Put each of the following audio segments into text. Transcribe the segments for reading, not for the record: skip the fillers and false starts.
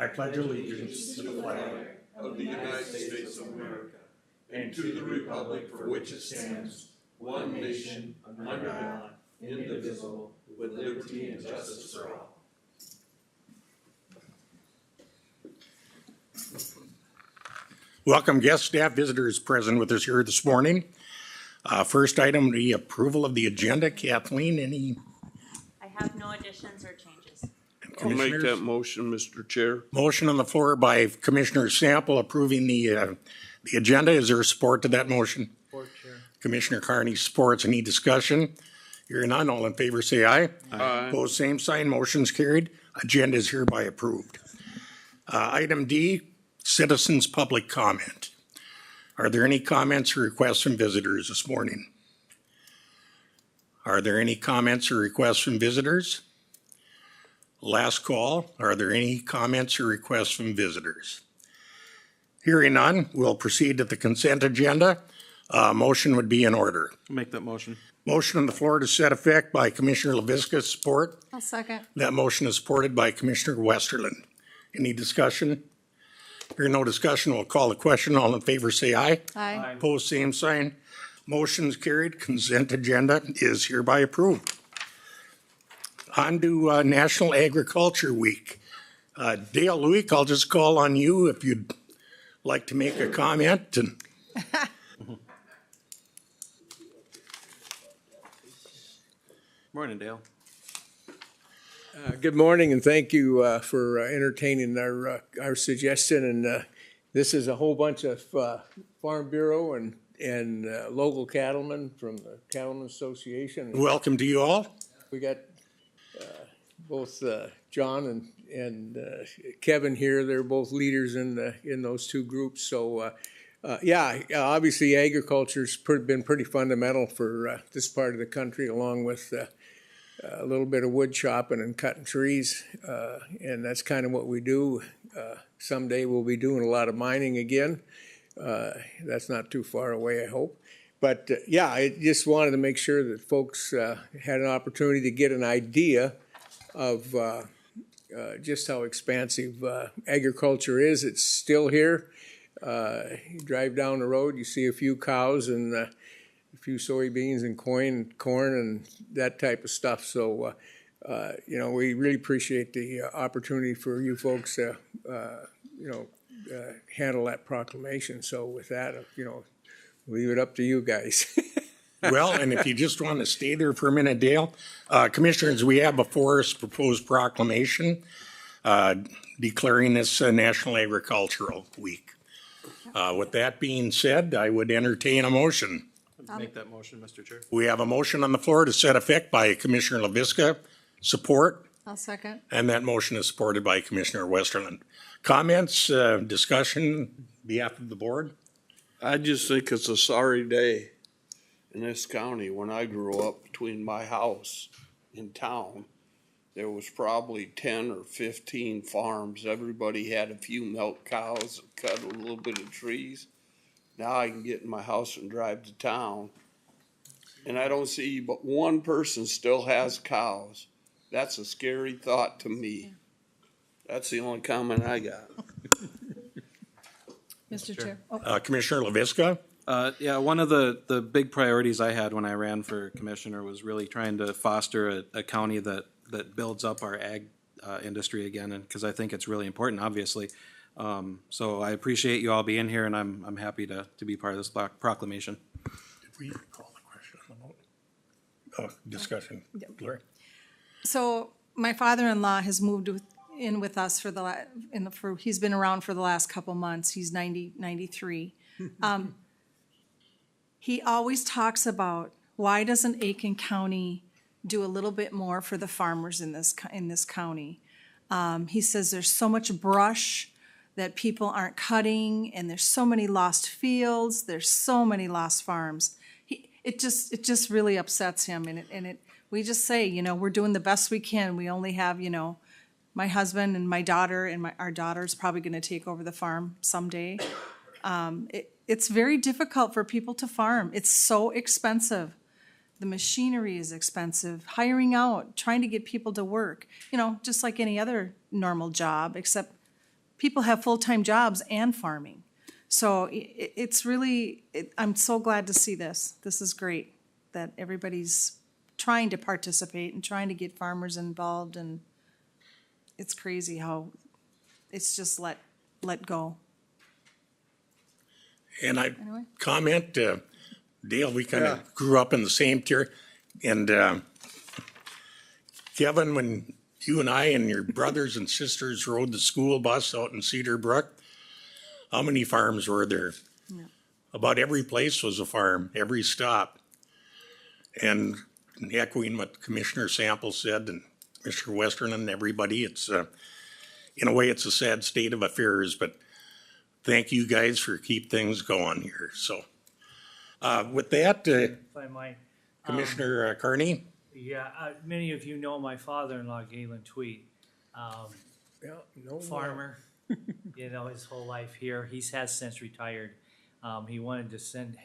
I pledge allegiance to the flag of the United States of America and to the republic for which it stands, one nation, under God, indivisible, with liberty and justice for all. Welcome guests, staff, visitors present with us here this morning. First item, the approval of the agenda. Kathleen, any I have no additions or changes. I'll make commissioners? that motion, Mr. Chair. Motion on the floor by Commissioner Sample approving the agenda. Is there support to that motion? Support, Chair. Commissioner Carney supports. Any discussion? Hearing none, all in favor say aye. Aye. Opposed, same sign. Motion's carried. Agenda is hereby approved. Item D, citizens' public comment. Are there any comments or requests from visitors this morning? Are there any comments or requests from visitors? Last call. Are there any comments or requests from visitors? Hearing none, we'll proceed to the consent agenda. Motion would be in order. Make that motion. Motion on the floor to set effect by Commissioner LaVisca, support. I'll second. That motion is supported by Commissioner Westerland. Any discussion? Hearing no discussion, we'll call the question. All in favor say aye. Aye. Opposed, same sign. Motion's carried. Consent agenda is hereby approved. On to National Agriculture Week. Dale Luick, I'll just call on you if you'd like to make a comment. Morning, Dale. Good morning, and thank you for entertaining our suggestion. And this is a whole bunch of Farm Bureau and local cattlemen from the Cattlemen's Association. Welcome to you all. We got both John and Kevin here. They're both leaders in those two groups. So, obviously agriculture's been pretty fundamental for this part of the country, along with a little bit of wood chopping and cutting trees, and that's kind of what we do. Someday we'll be doing a lot of mining again. That's not too far away, I hope. But I just wanted to make sure that folks had an opportunity to get an idea of just how expansive agriculture is. It's still here. You drive down the road, you see a few cows and a few soybeans and corn and that type of stuff. So, we really appreciate the opportunity for you folks to, handle that proclamation. So with that, leave it up to you guys. Well, and if you just want to stay there for a minute, Dale, Commissioners, we have before us proposed proclamation declaring this National Agricultural Week. With that being said, I would entertain a motion. Make that motion, Mr. Chair. We have a motion on the floor to set effect by Commissioner LaVisca, support, I'll second. and that motion is supported by Commissioner Westerland. Comments, discussion, behalf of the board? I just think it's a sorry day in this county. When I grew up, between my house and town, there was probably 10 or 15 farms. Everybody had a few milk cows, cut a little bit of trees. Now I can get in my house and drive to town, and I don't see but one person still has cows. That's a scary thought to me. That's the only comment I got. Mr. Chair. Oh, Commissioner LaVisca? One of the big priorities I had when I ran for commissioner was really trying to foster a county that builds up our ag industry again, and because I think it's really important, obviously. So I appreciate you all being here, and I'm happy to be part of this proclamation. Did we call the question on the vote? Discussion. Larry? So my father-in-law has moved in with us he's been around for the last couple months. He's 93. He always talks about, why doesn't Aitkin County do a little bit more for the farmers in this county? He says there's so much brush that people aren't cutting, and there's so many lost fields, there's so many lost farms. It just really upsets him, and we just say, we're doing the best we can. We only have, my husband and my daughter, and our daughter's probably going to take over the farm someday. It's very difficult for people to farm. It's so expensive. The machinery is expensive. Hiring out, trying to get people to work, just like any other normal job, except people have full-time jobs and farming. So it's really, I'm so glad to see this. This is great, that everybody's trying to participate and trying to get farmers involved, and it's crazy how it's just let go. And I Anyway. comment, Dale, we kind Yeah. of grew up in the same tier. And Kevin, when you and I and your brothers and sisters rode the school bus out in Cedar Brook, how many farms were there? Yeah. About every place was a farm, every stop. And echoing what Commissioner Sample said and Mr. Western and everybody, it's, in a way, it's a sad state of affairs, but thank you guys for keep things going here. So with that, If I might. Commissioner Carney, Yeah, many of you know my father-in-law, Galen Tweed, Yeah, no, farmer, his whole life here. He's has since retired. He wanted to send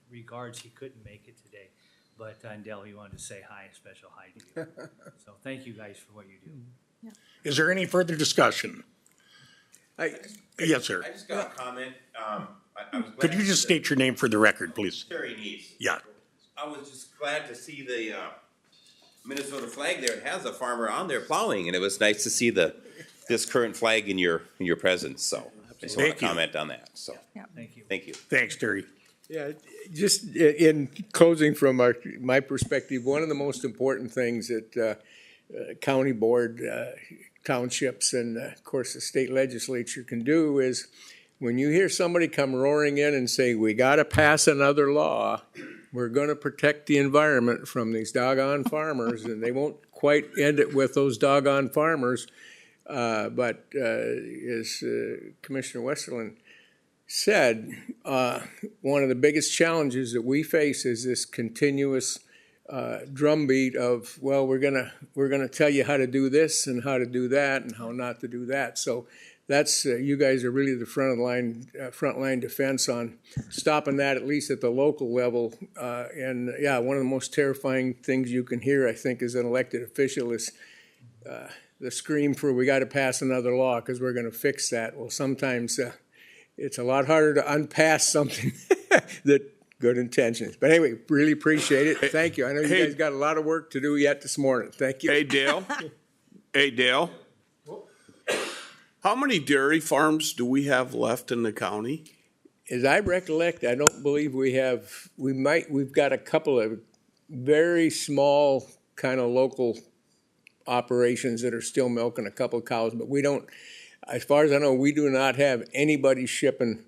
regards. He couldn't make it today, but Dell, he wanted to say hi, a special hi to you. So thank you guys for what you do. is there any further discussion? Yes, sir. I just got a comment. I was glad Could you to just see state your name for the record, please? Terry Neese. Yeah. I was just glad to see the Minnesota flag there. It has a farmer on there plowing, and it was nice to see this current flag in your presence. So I just want Thank to you. comment on that. So Thank you. thank you. Thanks, Terry. Yeah, just in closing from my perspective, one of the most important things that county board, townships, and of course the state legislature can do is when you hear somebody come roaring in and say, we gotta pass another law, we're gonna protect the environment from these doggone farmers, and they won't quite end it with those doggone farmers. But as Commissioner Westerland said, one of the biggest challenges that we face is this continuous drumbeat of, well, we're gonna tell you how to do this and how to do that and how not to do that. So that's you guys are really the frontline defense on stopping that, at least at the local level. And yeah, one of the most terrifying things you can hear, I think, as an elected official is the scream for we got to pass another law because we're going to fix that. Well, sometimes it's a lot harder to unpass something that good intentions. But anyway, really appreciate it. Thank you. I know you guys got a lot of work to do yet this morning. Thank you. Hey, Dale. Hey, Dale. How many dairy farms do we have left in the county? As I recollect, I don't believe we have, we've got a couple of very small kind of local operations that are still milking a couple of cows, but we don't, as far as I know, we do not have anybody shipping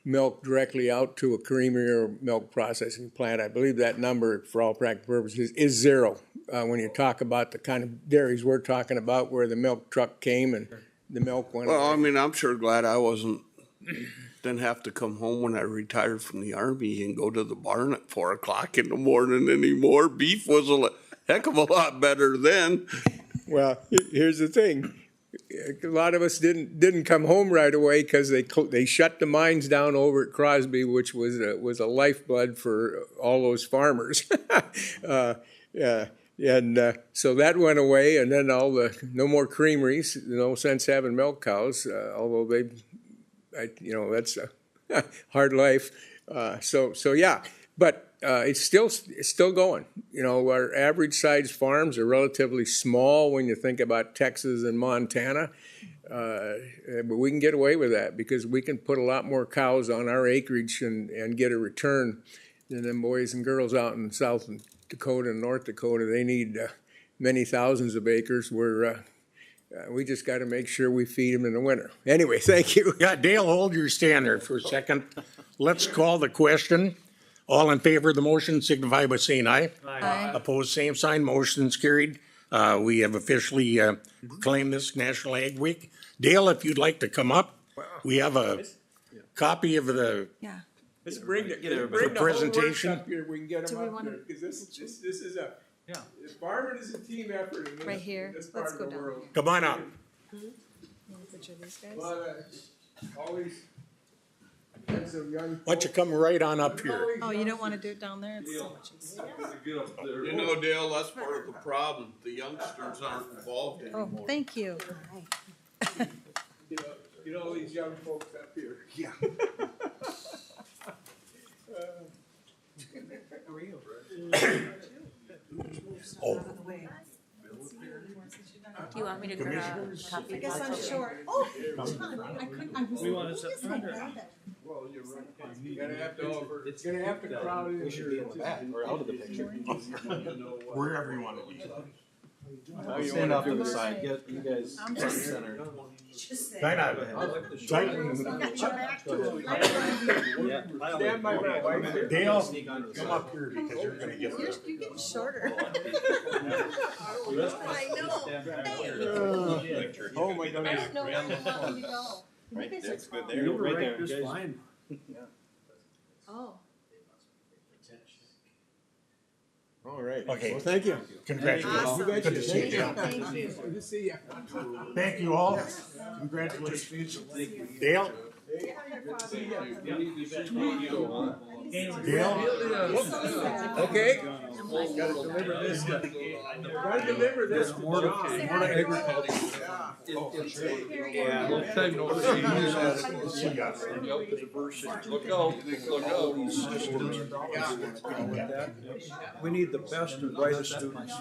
milk directly out to a creamery or milk processing plant. I believe that number, for all practical purposes, is zero. When you talk about the kind of dairies we're talking about where the milk truck came and the milk went Well, I away. mean, I'm sure glad I didn't have to come home when I retired from the Army and go to the barn at 4 o'clock in the morning anymore. Beef was a heck of a lot better then. Well, here's the thing. A lot of us didn't come home right away because they shut the mines down over at Crosby, which was a lifeblood for all those farmers. So that went away, and then no more creameries. No sense having milk cows, although that's a hard life. So yeah, but it's still going. Our average size farms are relatively small when you think about Texas and Montana. But we can get away with that because we can put a lot more cows on our acreage and get a return than them boys and girls out in South Dakota and North Dakota. They need many thousands of acres where we just got to make sure we feed them in the winter. Anyway, thank you. Yeah, Dale, hold your stand there for a second. Let's call the question. All in favor of the motion signify by saying aye. Aye. Opposed, same sign. Motion's carried. We have officially proclaimed this National Ag Week. Dale, if you'd like to come up, we have a copy of the Yeah. Let's bring the presentation. presentation up here. We can get Do them we up wanna- there because this is a Yeah. farming is a team effort in this, Right here. in this part Let's of go the down world. here. Come on up. Picture these guys. Always lots of young. Why don't you come right on up here? Oh, you don't want to do it down there? It's so much easier. Dale, that's part of the problem. The youngsters aren't involved Oh, anymore. thank you. Get these young folks up here. Yeah. Oh, Do you want me to grab a copy? I guess I'm short. Oh, John, I couldn't, I was. We want to. Well, you're right. You're gonna have to over, it's gonna have to crowd in. We should be in the back or out of the picture. wherever you want to be. Stand off to the side, get you guys center. Kind of. Stand by my wife. Dale, come up here because you're gonna get You're getting shorter. Oh, my goodness. I don't know how long you go. Right, You guys that's are good tall. there. You're right there, just fine. Oh. All right. Okay. Well, thank you. Congratulations. You betcha. Good to see you. Thank you. Good to see you. Thank you all. Congratulations. Dale? Dale? Okay. Gotta deliver this. Gotta deliver this. More to agriculture. Yeah, long time no see. See ya. Look out, these systems. We need the best and brightest students.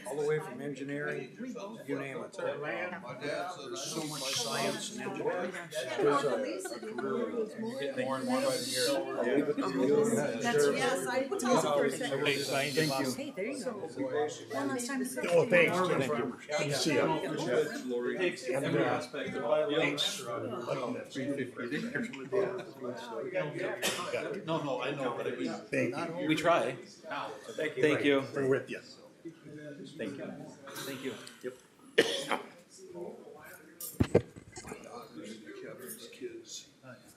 All the way from engineering, you name it. There's so much science and engineering. Getting more and more by the year. I'll leave it to you. Yes, I will tell you. Thank you. Hey, there you go. One last time. Oh, thanks. Good to see ya. Every aspect of our lives. No, I know, but Thank you. we try. Thank you. We're with you. Thank you. Thank you. Yep. Kevin's kids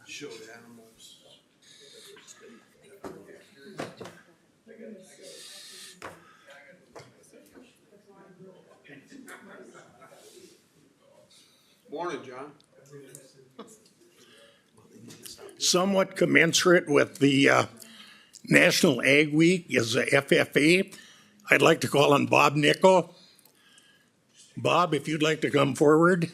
showed animals. Morning, John. Somewhat commensurate with the National Ag Week is the FFA. I'd like to call on Bob Nickel. Bob, if you'd like to come forward.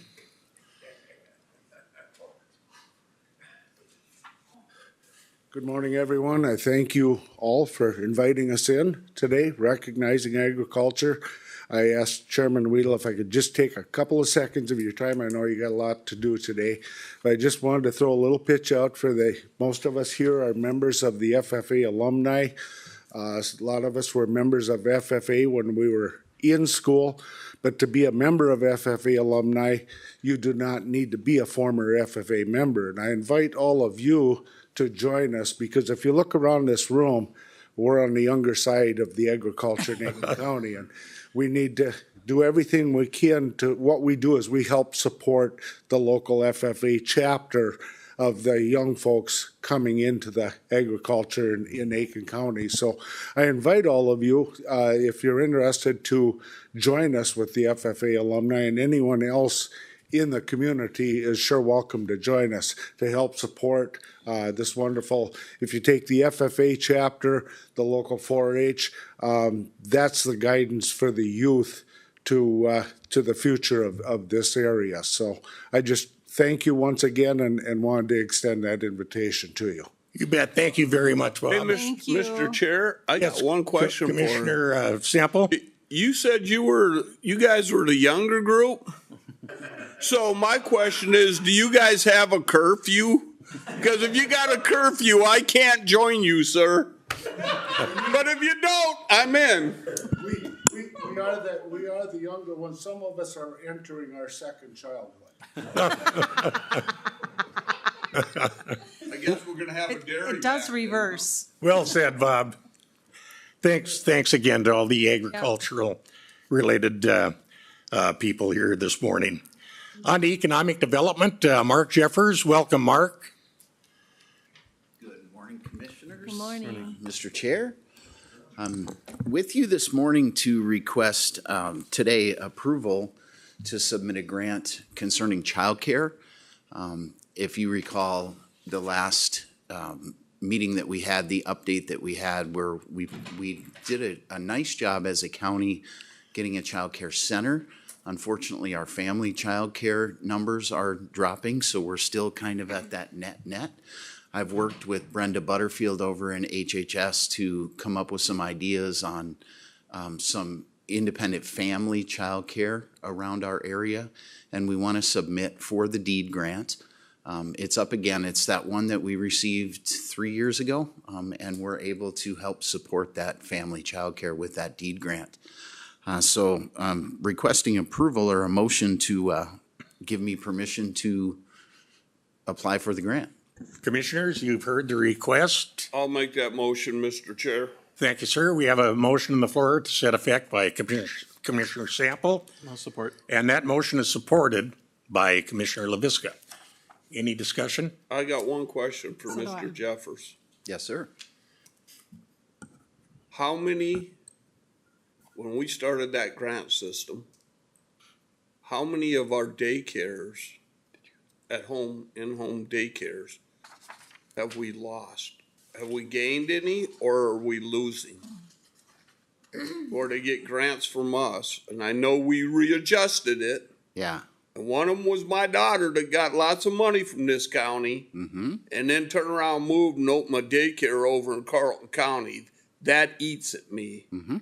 Good morning, everyone. I thank you all for inviting us in today, recognizing agriculture. I asked Chairman Weedle if I could just take a couple of seconds of your time. I know you got a lot to do today, but I just wanted to throw a little pitch out for most of us here are members of the FFA alumni. A lot of us were members of FFA when we were in school, but to be a member of FFA alumni, you do not need to be a former FFA member. And I invite all of you to join us, because if you look around this room, we're on the younger side of the agriculture in Aitkin County, and we need to do everything we can to, what we do is we help support the local FFA chapter of the young folks coming into the agriculture in Aitkin County. So I invite all of you, if you're interested, to join us with the FFA alumni, and anyone else in the community is sure welcome to join us to help support this wonderful. If you take the FFA chapter, the local 4-H, that's the guidance for the youth to the future of this area. So I just thank you once again and wanted to extend that invitation to you. You bet. Thank you very much, Bob. Hey, Thank you. Mr. Chair, I Yes, got one question for Commissioner Sample. you. Said you guys were the younger group? So my question is, do you guys have a curfew? Because if you got a curfew, I can't join you, sir. But if you don't, I'm in. We are the younger ones. Some of us are entering our second childhood. I guess we're gonna have a dairy. It does reverse. Well said, Bob. Thanks again to all the agricultural related people here this morning. On to economic development, Mark Jeffers. Welcome, Mark. Good morning, Commissioners. Good morning. Mr. Chair. I'm with you this morning to request today approval to submit a grant concerning childcare. If you recall the last meeting that we had, the update that we had where we did a nice job as a county getting a childcare center Unfortunately, our family childcare numbers are dropping, so we're still kind of at that net. I've worked with Brenda Butterfield over in HHS to come up with some ideas on some independent family childcare around our area, and we want to submit for the deed grant. It's up again. It's that one that we received 3 years ago, and we're able to help support that family childcare with that deed grant. So requesting approval or a motion to give me permission to apply for the grant. Commissioners, you've heard the request. I'll make that motion, Mr. Chair. Thank you, sir. We have a motion on the floor to set effect by Commissioner Sample, I'll support. and that motion is supported by Commissioner LaVisca. Any discussion? I got one question for So do I. Mr. Jeffers. Yes, sir. How many, when we started that grant system, how many of our daycares at home, in-home daycares, have we lost? Have we gained any, or are we losing? Or they get grants from us, and I know we readjusted it, Yeah. and one of them was my daughter that got lots of money from this county, Mm-hmm. and then turn around, and moved and opened my daycare over in Carlton County. That eats at me. Mm-hmm.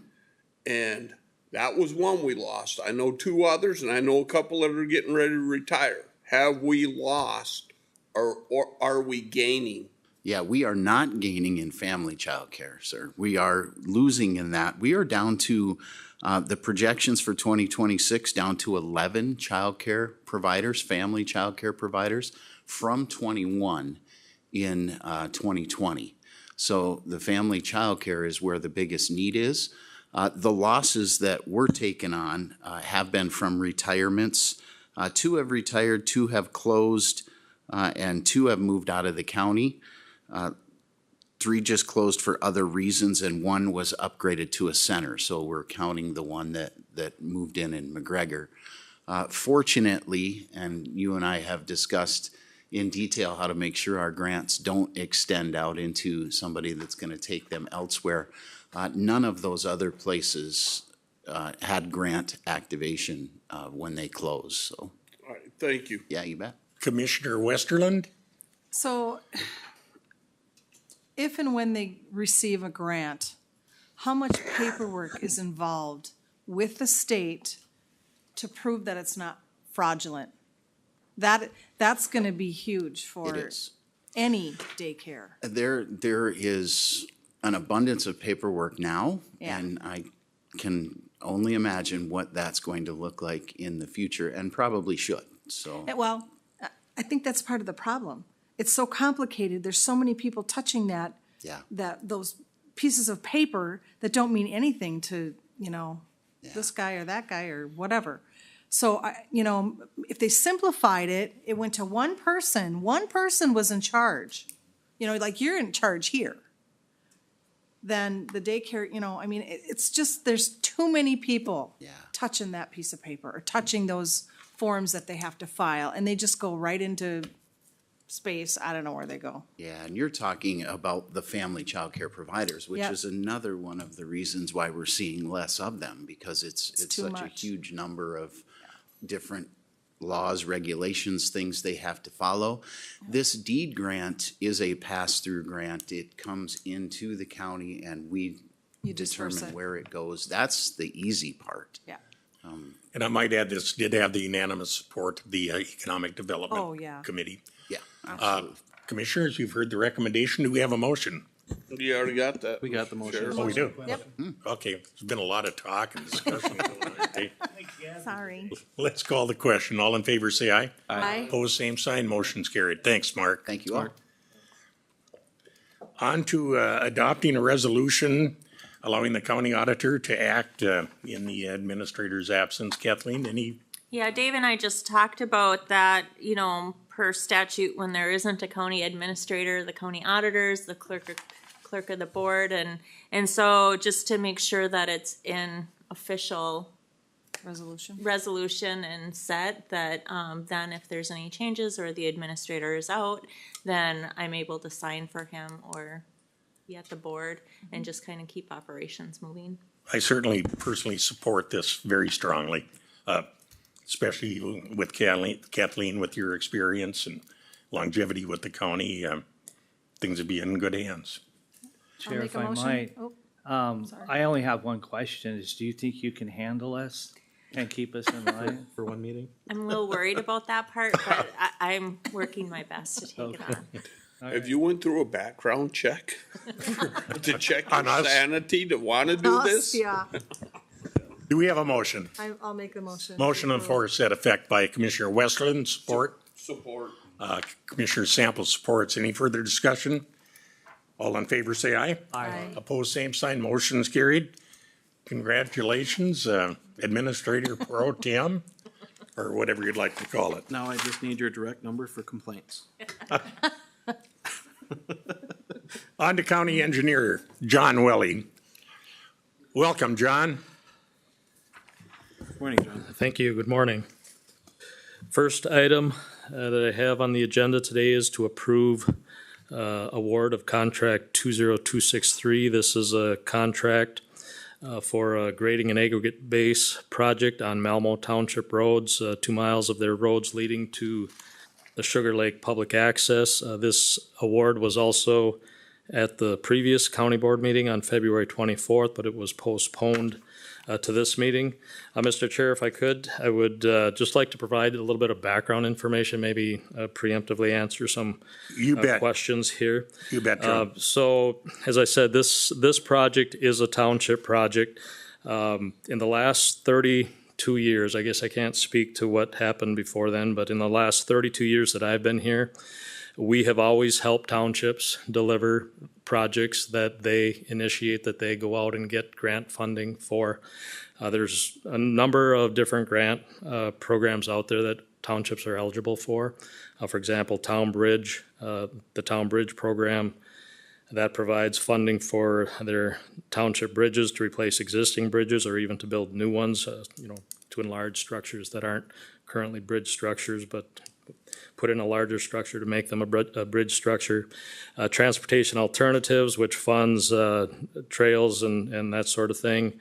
And that was one we lost. I know two others, and I know a couple that are getting ready to retire. Have we lost, or are we gaining? Yeah, we are not gaining in family childcare, sir. We are losing in that. We are down to the projections for 2026, down to 11 childcare providers, family childcare providers, from 21 in 2020. So the family childcare is where the biggest need is. The losses that we're taking on have been from retirements. 2 have retired, 2 have closed, and 2 have moved out of the county. 3 just closed for other reasons, and 1 was upgraded to a center. So we're counting the one that moved in McGregor. Fortunately, and you and I have discussed in detail how to make sure our grants don't extend out into somebody that's going to take them elsewhere. None of those other places had grant activation when they closed. So, All right, thank you. yeah, you bet. Commissioner Westerland? So if and when they receive a grant, how much paperwork is involved with the state to prove that it's not fraudulent? That's gonna be huge It for is. any daycare. There is an abundance of paperwork now, Yeah. and I can only imagine what that's going to look like in the future, and probably should. So, Well, I think that's part of the problem. It's so complicated. There's so many people touching that, yeah, those pieces of paper that don't mean anything to, Yeah. this guy or that guy or whatever. So, if they simplified it, it went to one person was in charge. Like you're in charge here. Then the daycare, it's just, there's too many people Yeah. touching that piece of paper or touching those forms that they have to file, and they just go right into space. I don't know where they go. yeah, and you're talking about the family childcare providers, which Yep. is another one of the reasons why we're seeing less of them, because it's too such a much. huge number of different laws, regulations, things they have to follow. This deed grant is a pass-through grant. It comes into the county and we You disperse determine it. where it goes. That's the easy part. Yeah. And I might add, this did have the unanimous support of the Economic Oh, Development yeah. Committee. Yeah, absolutely. Commissioners, you've heard the recommendation. Do we have a motion? You already got that. We got the motion. Sheriff. Oh, we do? Yep. Okay, there's been a lot of talk and discussion going on today. Sorry. Let's call the question. All in favor, say aye. Aye. Opposed, same sign. Motion's carried. Thanks, Mark. Thank you all. On to adopting a resolution allowing the county auditor to act in the administrator's absence. Kathleen, any? Yeah, Dave and I just talked about that, per statute, when there isn't a county administrator, the county auditors, the clerk of the board, and so just to make sure that it's in official resolution and set, that then if there's any changes or the administrator is out, then I'm able to sign for him or be at the board and just kind of keep operations moving. I certainly personally support this very strongly. especially with Kathleen, with your experience and longevity with the county, things would be in good hands. I'll Chair, make if a I motion. might, Oh, sorry. I only have one question, is do you think you can handle us and keep us in line? For one meeting? I'm a little worried about that part, but I'm working my best to take it on. Have you went through a background check? To check On your us? sanity to wanna do this? Yeah, Do we have a motion? I'll make the motion. Motion on the floor is set effect by Commissioner Westland, support. Support. Commissioner Sample supports. Any further discussion? All in favor, say aye. Aye. Opposed, same sign. Motion is carried. Congratulations, Administrator Pro Tem, or whatever you'd like to call it. Now I just need your direct number for complaints. On to County Engineer, John Welly. Welcome, John. Morning, John. Thank you. Good morning. First item that I have on the agenda today is to approve award of contract 20263. This is a contract for a grading and aggregate base project on Malmo Township roads, 2 miles of their roads leading to the Sugar Lake Public Access. This award was also at the previous county board meeting on February 24th, but it was postponed to this meeting. Mr. Chair, if I could, I would just like to provide a little bit of background information, maybe preemptively answer some You bet. questions here. You bet, John. So, as I said, this project is a township project. In the last 32 years, I guess I can't speak to what happened before then, but in the last 32 years that I've been here, we have always helped townships deliver projects that they initiate, that they go out and get grant funding for. There's a number of different grant programs out there that townships are eligible for. For example, Town Bridge, the Town Bridge program, that provides funding for their township bridges to replace existing bridges or even to build new ones, to enlarge structures that aren't currently bridge structures, but put in a larger structure to make them a bridge structure. Transportation Alternatives, which funds trails and that sort of thing.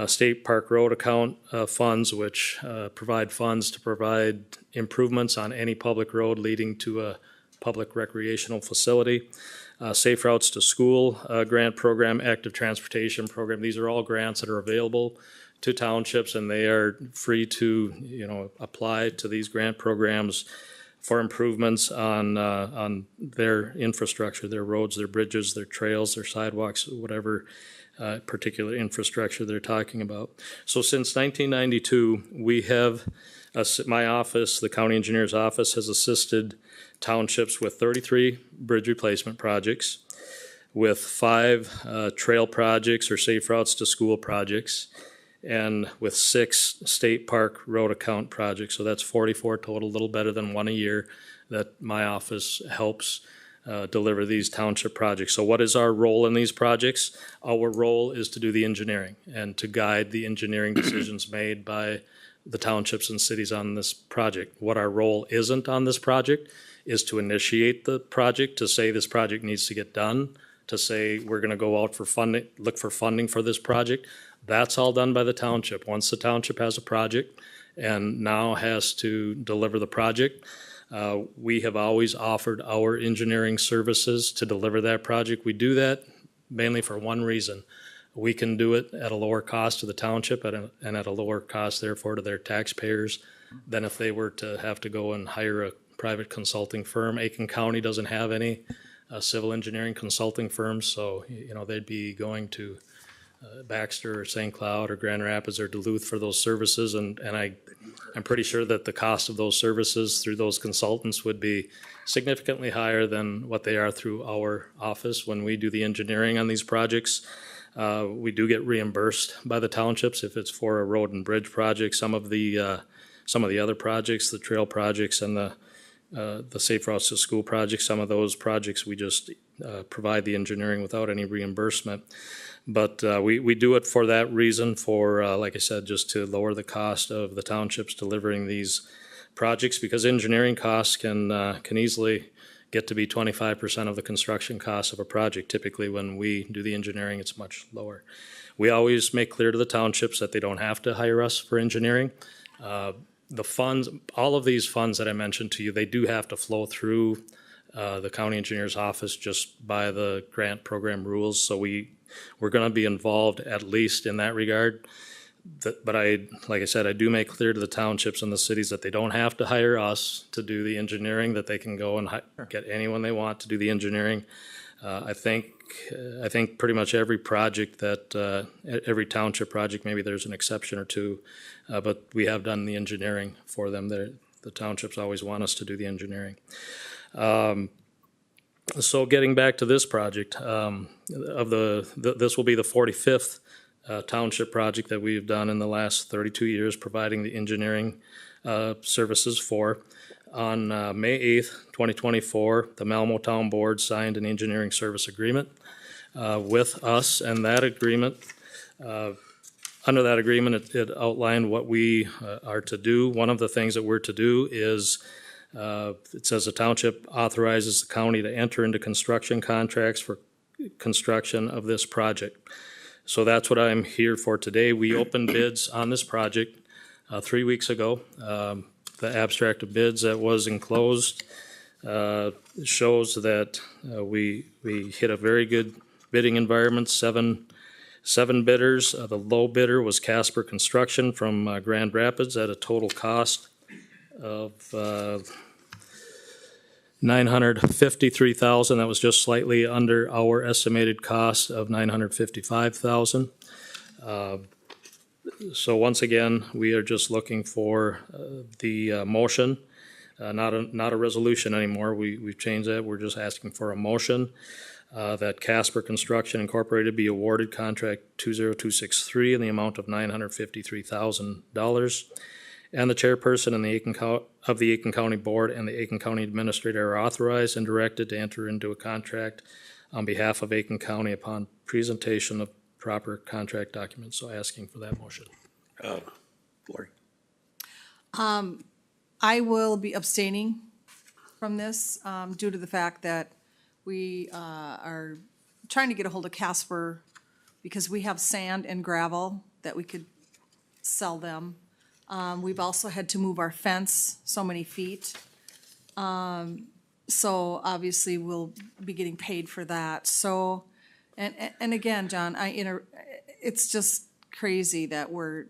State Park Road Account funds, which provide funds to provide improvements on any public road leading to a public recreational facility. Safe Routes to School grant program, Active Transportation program. These are all grants that are available to townships, and they are free to, apply to these grant programs for improvements on their infrastructure, their roads, their bridges, their trails, their sidewalks, whatever particular infrastructure they're talking about. So since 1992, we have, my office, the county engineer's office, has assisted townships with 33 bridge replacement projects, with 5 trail projects or safe routes to school projects, and with 6 state park road account projects. So that's 44 total, a little better than one a year that my office helps deliver these township projects. So what is our role in these projects? Our role is to do the engineering and to guide the engineering decisions made by the townships and cities on this project. What our role isn't on this project is to initiate the project, to say this project needs to get done, to say we're gonna go out for funding, look for funding for this project. That's all done by the township. Once the township has a project and now has to deliver the project, we have always offered our engineering services to deliver that project. We do that mainly for one reason. We can do it at a lower cost to the township and at a lower cost therefore to their taxpayers than if they were to have to go and hire a private consulting firm. Aitkin County doesn't have any civil engineering consulting firms, so they'd be going to Baxter or St. Cloud or Grand Rapids or Duluth for those services, and I'm pretty sure that the cost of those services through those consultants would be significantly higher than what they are through our office. When we do the engineering on these projects, we do get reimbursed by the townships if it's for a road and bridge project. Some of the other projects, the trail projects and the safe routes to school projects, some of those projects we just provide the engineering without any reimbursement. But we do it for that reason, for like I said, just to lower the cost of the townships delivering these projects, because engineering costs can easily get to be 25% of the construction cost of a project. Typically, when we do the engineering, it's much lower. We always make clear to the townships that they don't have to hire us for engineering. the funds, all of these funds that I mentioned to you, they do have to flow through the county engineer's office just by the grant program rules. So we're going to be involved at least in that regard. But like I said, I do make clear to the townships and the cities that they don't have to hire us to do the engineering, that they can go and get anyone they want to do the engineering. I think pretty much every project every township project, maybe there's an exception or two, but we have done the engineering for them. The townships always want us to do the engineering. So getting back to this project, this will be the 45th township project that we've done in the last 32 years, providing the engineering services for. On May 8th, 2024, the Malmo Town Board signed an engineering service agreement with us, and that agreement, under that agreement, it outlined what we are to do. One of the things that we're to do is it says the township authorizes the county to enter into construction contracts for construction of this project. So that's what I'm here for today. We opened bids on this project 3 weeks ago. The abstract of bids that was enclosed shows that we hit a very good bidding environment. Seven bidders. The low bidder was Casper Construction from Grand Rapids at a total cost of $953,000. That was just slightly under our estimated cost of $955,000. So once again, we are just looking for the motion, not a resolution anymore. We've changed that. We're just asking for a motion that Casper Construction Incorporated be awarded contract 20263 in the amount of $953,000. And the chairperson and the Aitkin County Board and the Aitkin County Administrator are authorized and directed to enter into a contract on behalf of Aitkin County upon presentation of proper contract documents. So asking for that motion. Lori. I will be abstaining from this due to the fact that we are trying to get a hold of Casper because we have sand and gravel that we could sell them. We've also had to move our fence so many feet. So obviously we'll be getting paid for that. So, and again, John, it's just crazy that we're.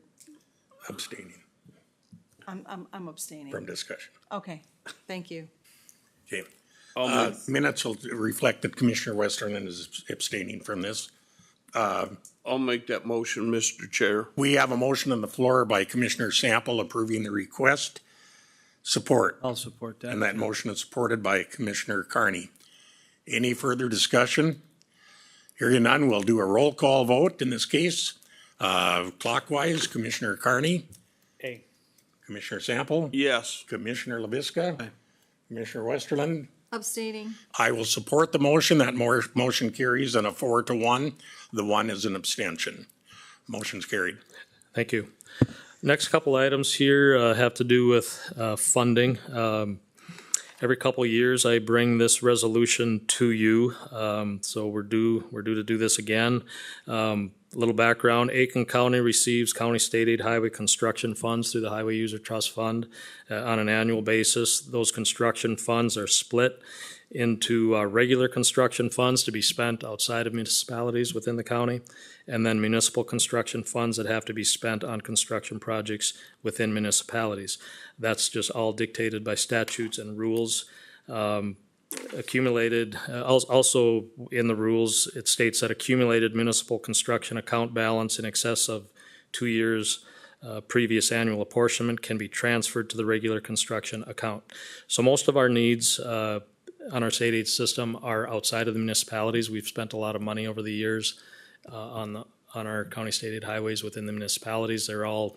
Abstaining I'm abstaining. from discussion. Okay, thank you. Okay. Minutes will reflect that Commissioner Westerland is abstaining from this. I'll make that motion, Mr. Chair. We have a motion on the floor by Commissioner Sample approving the request. Support. I'll support that. And that motion is supported by Commissioner Carney. Any further discussion? Hearing none, we'll do a roll call vote in this case. Clockwise, Commissioner Carney. Aye. Commissioner Sample. Yes. Commissioner LaVisca. Commissioner Westerland. Abstaining. I will support the motion. That motion carries on a 4-1. The one is an abstention. Motion's carried. Thank you. Next couple items here have to do with funding. Every couple of years, I bring this resolution to you. So we're due to do this again. A little background, Aitkin County receives county state aid highway construction funds through the Highway User Trust Fund on an annual basis. Those construction funds are split into regular construction funds to be spent outside of municipalities within the county, and then municipal construction funds that have to be spent on construction projects within municipalities. That's just all dictated by statutes and rules. Accumulated, also in the rules, it states that accumulated municipal construction account balance in excess of 2 years previous annual apportionment can be transferred to the regular construction account. So most of our needs on our state aid system are outside of the municipalities. We've spent a lot of money over the years on our county state aid highways within the municipalities. They're all,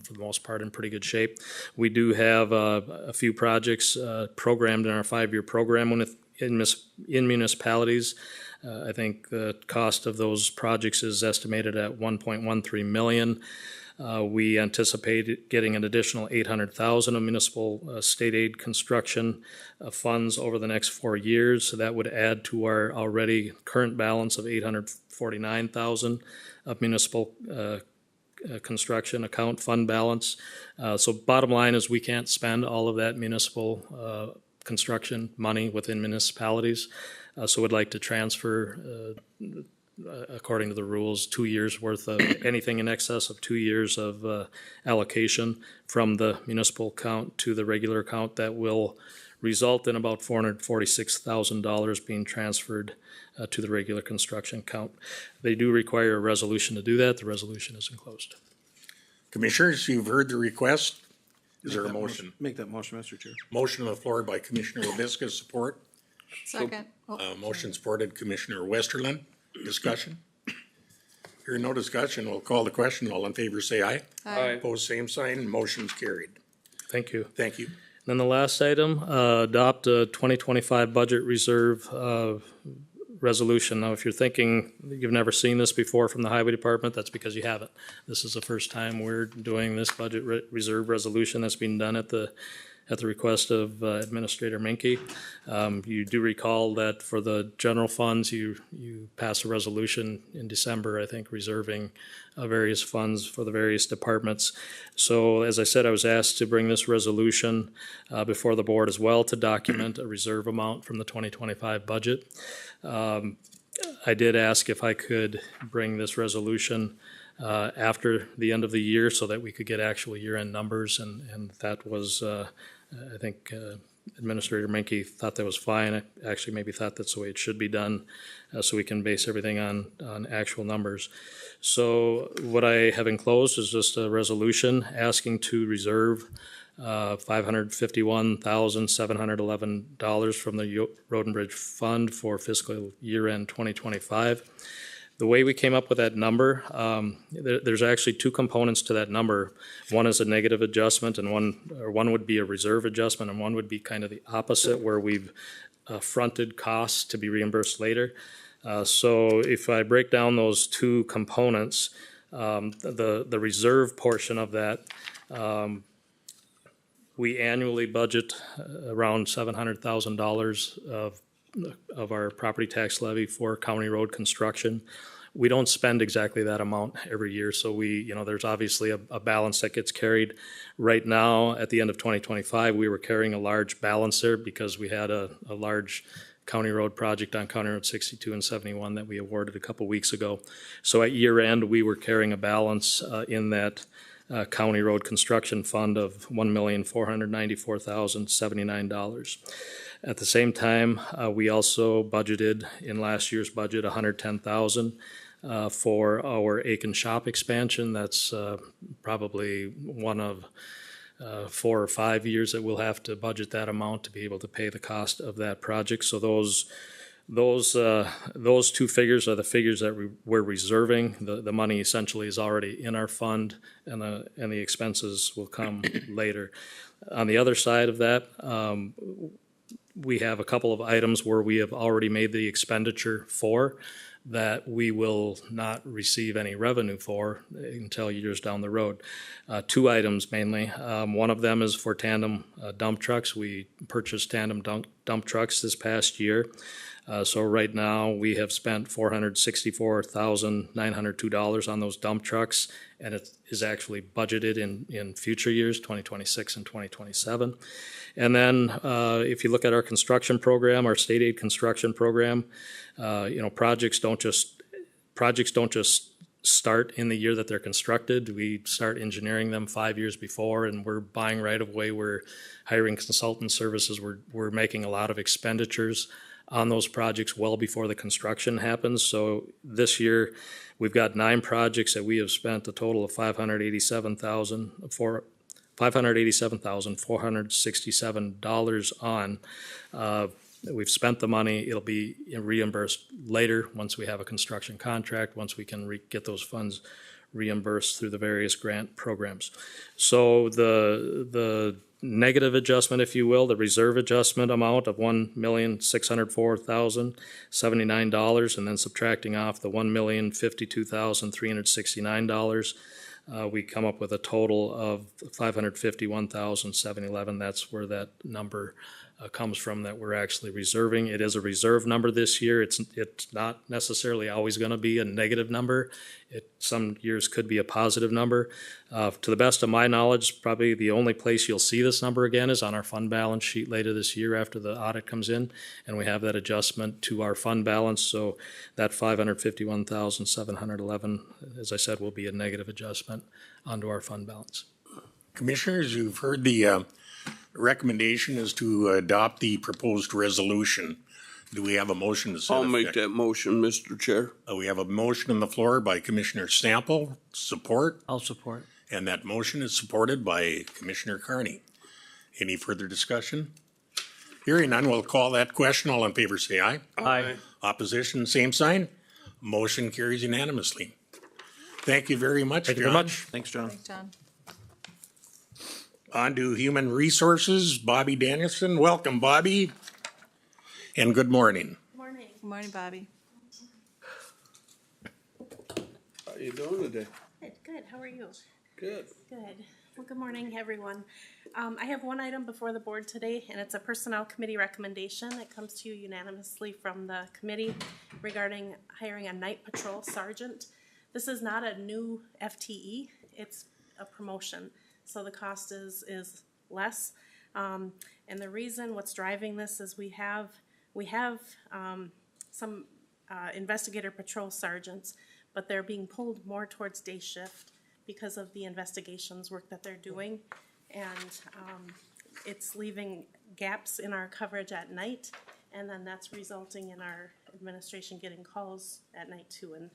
for the most part, in pretty good shape. We do have a few projects programmed in our 5-year program in municipalities. I think the cost of those projects is estimated at $1.13 million. We anticipate getting an additional $800,000 of municipal state aid construction funds over the next 4 years. So that would add to our already current balance of $849,000 of municipal construction account fund balance. So bottom line is we can't spend all of that municipal construction money within municipalities. So would like to transfer, according to the rules, 2 years worth of anything in excess of 2 years of allocation from the municipal account to the regular account. That will result in about $446,000 being transferred to the regular construction account. They do require a resolution to do that. The resolution is enclosed. Commissioners, you've heard the request. Is there a motion? Make that motion, Mr. Chair. Motion on the floor by Commissioner LaVisca, support. Second. Motion supported Commissioner Westerlin. Discussion? Hearing no discussion, we'll call the question. All in favor, say aye. Aye. Opposed, same sign. Motion's carried. Thank you. Thank you. Then the last item, adopt a 2025 budget reserve resolution. Now, if you're thinking you've never seen this before from the Highway Department, that's because you haven't. This is the first time we're doing this budget reserve resolution. That's been done at the request of Administrator Minke. You do recall that for the general funds, you passed a resolution in December, I think, reserving various funds for the various departments. So as I said, I was asked to bring this resolution before the board as well to document a reserve amount from the 2025 budget. I did ask if I could bring this resolution after the end of the year so that we could get actual year-end numbers, and that was, I think Administrator Minke thought that was fine. I actually maybe thought that's the way it should be done, so we can base everything on actual numbers. So what I have enclosed is just a resolution asking to reserve $551,711 from the Road and Bridge Fund for fiscal year-end 2025. The way we came up with that number, there's actually two components to that number. One is a negative adjustment, and one would be a reserve adjustment, and one would be kind of the opposite, where we've fronted costs to be reimbursed later. So if I break down those two components, the reserve portion of that, we annually budget around $700,000 of our property tax levy for county road construction. We don't spend exactly that amount every year, so there's obviously a balance that gets carried. Right now, at the end of 2025, we were carrying a large balance there because we had a large county road project on County Road 62 and 71 that we awarded a couple weeks ago. So at year end, we were carrying a balance in that county road construction fund of $1,494,079. At the same time, we also budgeted in last year's budget $110,000 for our Aitkin shop expansion. That's probably one of 4 or 5 years that we'll have to budget that amount to be able to pay the cost of that project. So those two figures are the figures that we're reserving. The money essentially is already in our fund, and the expenses will come later. On the other side of that, we have a couple of items where we have already made the expenditure for that we will not receive any revenue for until years down the road. Two items mainly. One of them is for tandem dump trucks. We purchased tandem dump trucks this past year. So right now we have spent $464,902 on those dump trucks, and it is actually budgeted in future years, 2026 and 2027. And then if you look at our construction program, our state aid construction program, projects don't just start in the year that they're constructed. We start engineering them 5 years before, and we're buying right of way. We're hiring consultant services. We're making a lot of expenditures on those projects well before the construction happens. So this year, we've got 9 projects that we have spent a total of $587,467 on. We've spent the money. It'll be reimbursed later once we have a construction contract, once we can get those funds reimbursed through the various grant programs. So the negative adjustment, if you will, the reserve adjustment amount of $1,604,079, and then subtracting off the $1,052,369, we come up with a total of $551,711. That's where that number comes from that we're actually reserving. It is a reserve number this year. It's not necessarily always going to be a negative number. Some years could be a positive number. To the best of my knowledge, probably the only place you'll see this number again is on our fund balance sheet later this year after the audit comes in, and we have that adjustment to our fund balance. So that $551,711, as I said, will be a negative adjustment onto our fund balance. Commissioners, you've heard the recommendation is to adopt the proposed resolution. Do we have a motion to set I'll make effect? that motion, Mr. Chair. We have a motion on the floor by Commissioner Sample, support, I'll support. and that motion is supported by Commissioner Carney. Any further discussion? Hearing none, we'll call that question. All in favor, say aye. Aye. Opposition, same sign. Motion carries unanimously. Thank you very much, Thank you very John. much. Thanks, John. John? On to Human Resources, Bobby Danielson. Welcome, Bobby. And good morning. Morning. Good morning, Bobby. How you doing today? Good, good. How are you? Good. Good. Well, good morning, everyone. I have one item before the board today, and it's a Personnel Committee recommendation. It comes to you unanimously from the committee regarding hiring a night patrol sergeant. This is not a new FTE, it's a promotion, so the cost is less. And the reason what's driving this is we have some investigator patrol sergeants, but they're being pulled more towards day shift because of the investigations work that they're doing. And it's leaving gaps in our coverage at night, and then that's resulting in our administration getting calls at night too, and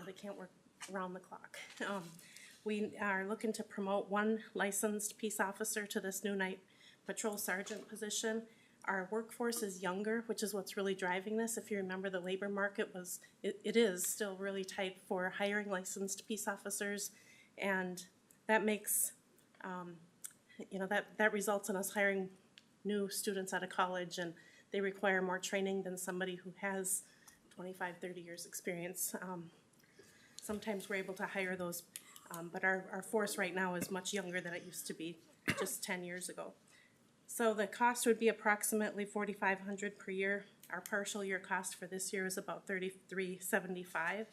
they can't work around the clock. We are looking to promote one licensed peace officer to this new night patrol sergeant position. Our workforce is younger, which is what's really driving this. If you remember, the labor market it is still really tight for hiring licensed peace officers, and that makes, that results in us hiring new students out of college, and they require more training than somebody who has 25, 30 years experience. Sometimes we're able to hire those, but our force right now is much younger than it used to be just 10 years ago. So the cost would be approximately $4,500 per year. Our partial year cost for this year is about $33.75,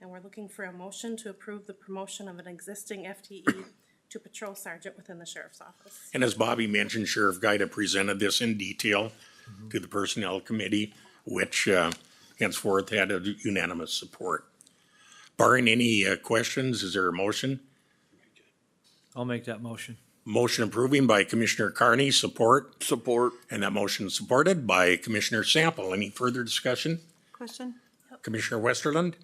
and we're looking for a motion to approve the promotion of an existing FTE to patrol sergeant within the sheriff's office. And as Bobby mentioned, Sheriff Gaida presented this in detail to the Personnel Committee, which henceforth had a unanimous support. Barring any questions, is there a motion? I'll make that motion. Motion approving by Commissioner Carney, support, Support. and that motion supported by Commissioner Sample. Any further discussion? Question? Commissioner Westerland?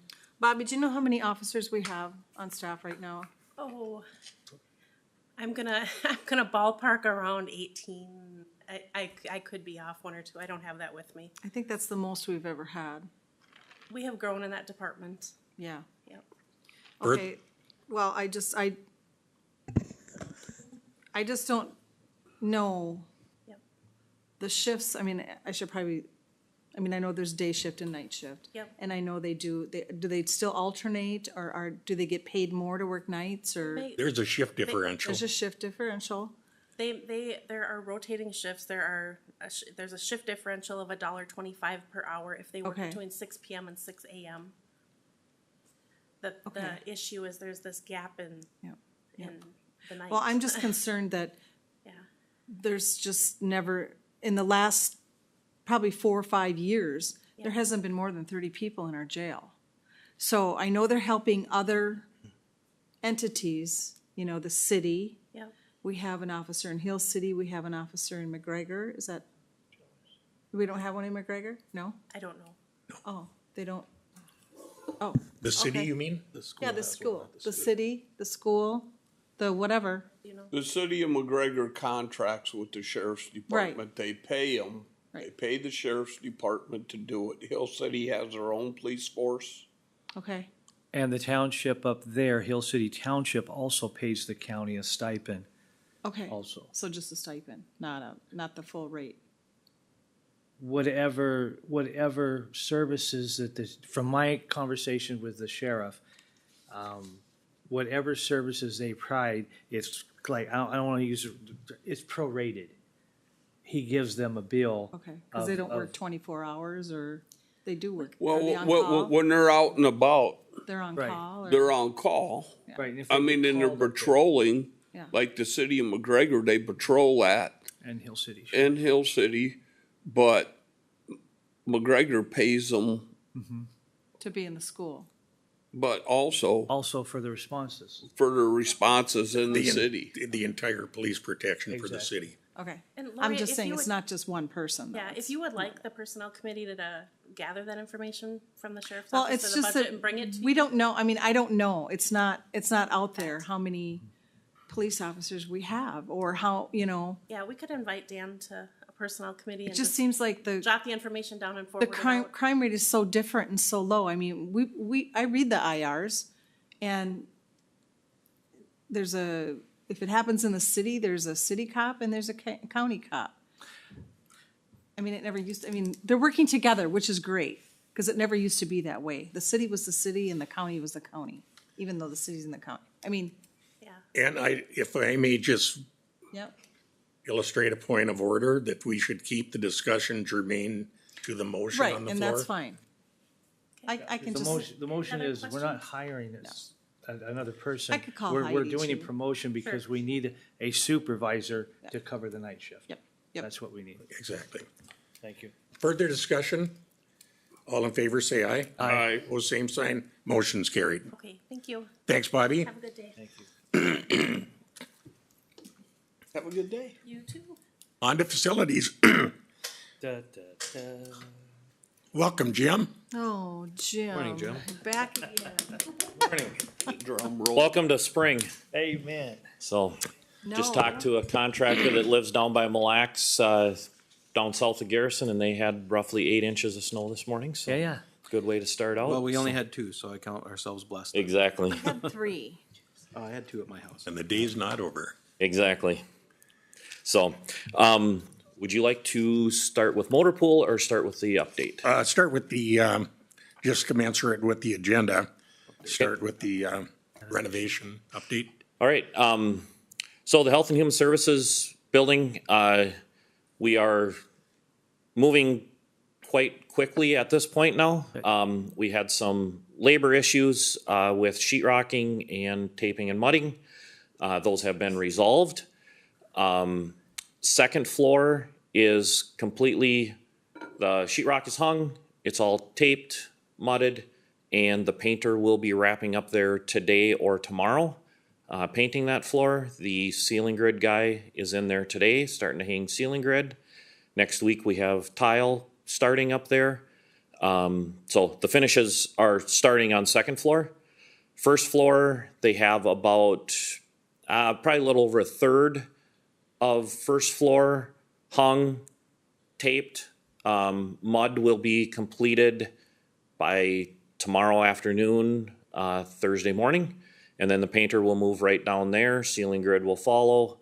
Bobby, do you know how many officers we have on staff right now? Oh, I'm gonna ballpark around 18. I could be off one or two. I don't have that with me. I think that's the most we've ever had. We have grown in that department. Yeah. Yep. Okay, well, I just don't know. Yep. The shifts, I know there's day shift and night shift. Yep. And I know do they still alternate, or do they get paid more to work nights, or? There's a shift differential. There's a shift differential? There are rotating shifts. There's a shift differential of $1.25 per hour if they work Okay. between 6 p.m. and 6 a.m. The Okay. issue is there's this gap in the night. Well, I'm just concerned that Yeah. there's just never, in the last probably 4 or 5 years, there hasn't been more than 30 people in our jail. So I know they're helping other entities, the city. Yep. We have an officer in Hill City, we have an officer in McGregor. Is that, we don't have one in McGregor? No? I don't know. Oh, they don't? Oh. The city, okay. you mean? Yeah, the school, the city, the school, the whatever. The city of McGregor contracts with the sheriff's department. They pay them. They Right. pay the sheriff's department to do it. Hill City has their own police force. Okay, And the township up there, Hill City Township, also pays the county a stipend okay. also. So just a stipend, not the full rate. Whatever services from my conversation with the sheriff, whatever services they provide, it's like, I don't want to use, it's prorated. He gives them a bill. Okay, because they don't work of- 24 hours, or They do work. Well, Are they on call? when they're out and about, They're on Right. call? or- they're on call. Right. and if I they mean, get and they're called up there- patrolling, Yeah. like the city of McGregor, they patrol that And Hill City. in Hill City, but McGregor pays them, To be in the school. but also Also for the responses. for the responses in the city. The entire police protection for the Exactly. city. Okay. And I'm Lori, just if saying, you it's would- not just one person. Yeah, though. if you would like the personnel committee to gather that information from the sheriff's Well, office it's for the just budget that and bring it to we you. don't know, I mean, I don't know. It's not out there how many police officers we have or how, you know, Yeah, we could invite Dan to a personnel committee it and just just seems like the jot the information down and the forward it crime out. crime rate is so different and so low. I mean, I read the IRs and if it happens in the city, there's a city cop and there's a county cop. I mean, they're working together, which is great, because it never used to be that way. The city was the city and the county was the county, even though the city's in the county. I mean, Yeah, And if I may just yep. illustrate a point of order, that we should keep the discussion germane to the motion Right, on the and floor. that's fine. I can The just, motion Other is, we're not hiring another person. I could call We're Heidi, doing a too. promotion because Sure. we need a supervisor to cover the night shift. Yep, yep. That's what we need. Exactly. Thank you. Further discussion? All in favor, say aye. Aye. Opposed, same sign. Motion's carried. okay, thank you. Thanks, Bobby. Have a good day. Thank you. Have a good day. You too. On to facilities. Da, da, da. Welcome, Jim. oh, Jim. Morning, Jim. Back again. Drum roll. Welcome to spring. Amen. So, just No. talked to a contractor that lives down by Mille Lacs, down south of Garrison, and they had roughly 8 inches of snow this morning, so. Yeah. Good way to start out. Well, we only had 2, so I count ourselves blessed. Exactly, Had 3. Oh, I had 2 at my house. And the day's not over. exactly. So, would you like to start with motor pool or start with the update? Start with the, just commensurate with the agenda. Start with the renovation update. All right, so the Health and Human Services building, we are moving quite quickly at this point now. We had some labor issues with sheetrocking and taping and mudding. Those have been resolved. Second floor is completely, the sheetrock is hung, it's all taped, mudded, and the painter will be wrapping up there today or tomorrow, painting that floor. The ceiling grid guy is in there today, starting to hang ceiling grid. Next week, we have tile starting up there. So the finishes are starting on second floor. First floor, they have about probably a little over a third of first floor hung, taped. Mud will be completed by tomorrow afternoon, Thursday morning. And then the painter will move right down there. Ceiling grid will follow.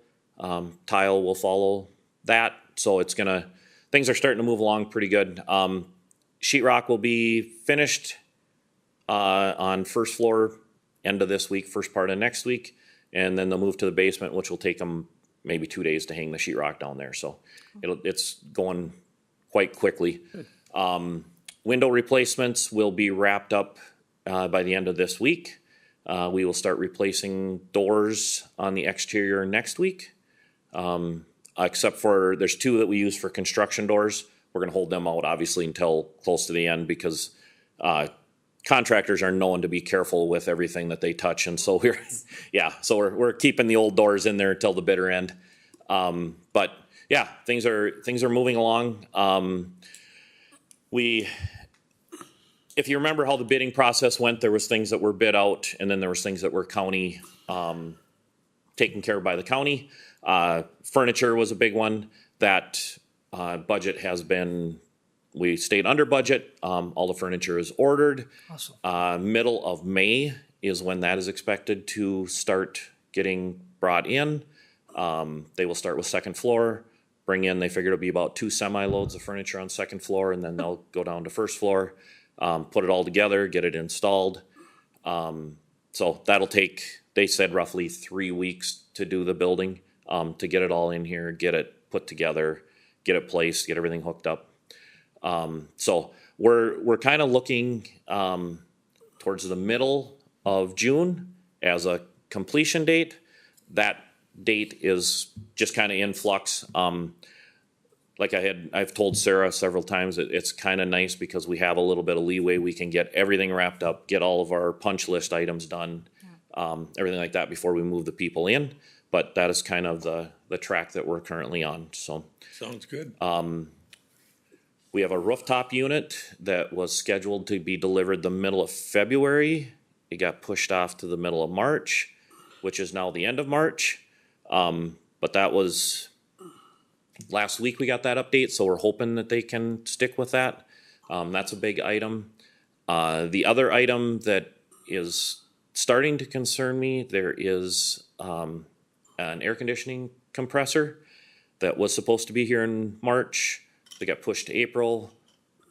Tile will follow that. So it's things are starting to move along pretty good. Sheetrock will be finished on first floor end of this week, first part of next week. And then they'll move to the basement, which will take them maybe 2 days to hang the sheetrock down there. So it's going quite quickly. Window replacements will be wrapped up by the end of this week. We will start replacing doors on the exterior next week. Except for, there's 2 that we use for construction doors. We're gonna hold them out obviously until close to the end because contractors are known to be careful with everything that they touch. And so we're keeping the old doors in there till the bitter end. But yeah, things are moving along. If you remember how the bidding process went, there was things that were bid out and then there was things that were county, taken care of by the county. Furniture was a big one. That budget has been, we stayed under budget. All the furniture is ordered. Awesome. Middle of May is when that is expected to start getting brought in. They will start with second floor, bring in, they figure it'll be about 2 semi-loads of furniture on second floor, and then they'll go down to first floor, put it all together, get it installed. So that'll take, they said roughly 3 weeks to do the building, to get it all in here, get it put together, get it placed, get everything hooked up. So we're kind of looking towards the middle of June as a completion date. That date is just kind of in flux. Like I've told Sarah several times, it's kind of nice because we have a little bit of leeway. We can get everything wrapped up, get all of our punch list items done, everything like that before we move the people in. But that is kind of the track that we're currently on, so. Sounds good. We have a rooftop unit that was scheduled to be delivered the middle of February. It got pushed off to the middle of March, which is now the end of March. But that was last week we got that update, so we're hoping that they can stick with that. That's a big item. The other item that is starting to concern me, there is an air conditioning compressor that was supposed to be here in March. They got pushed to April.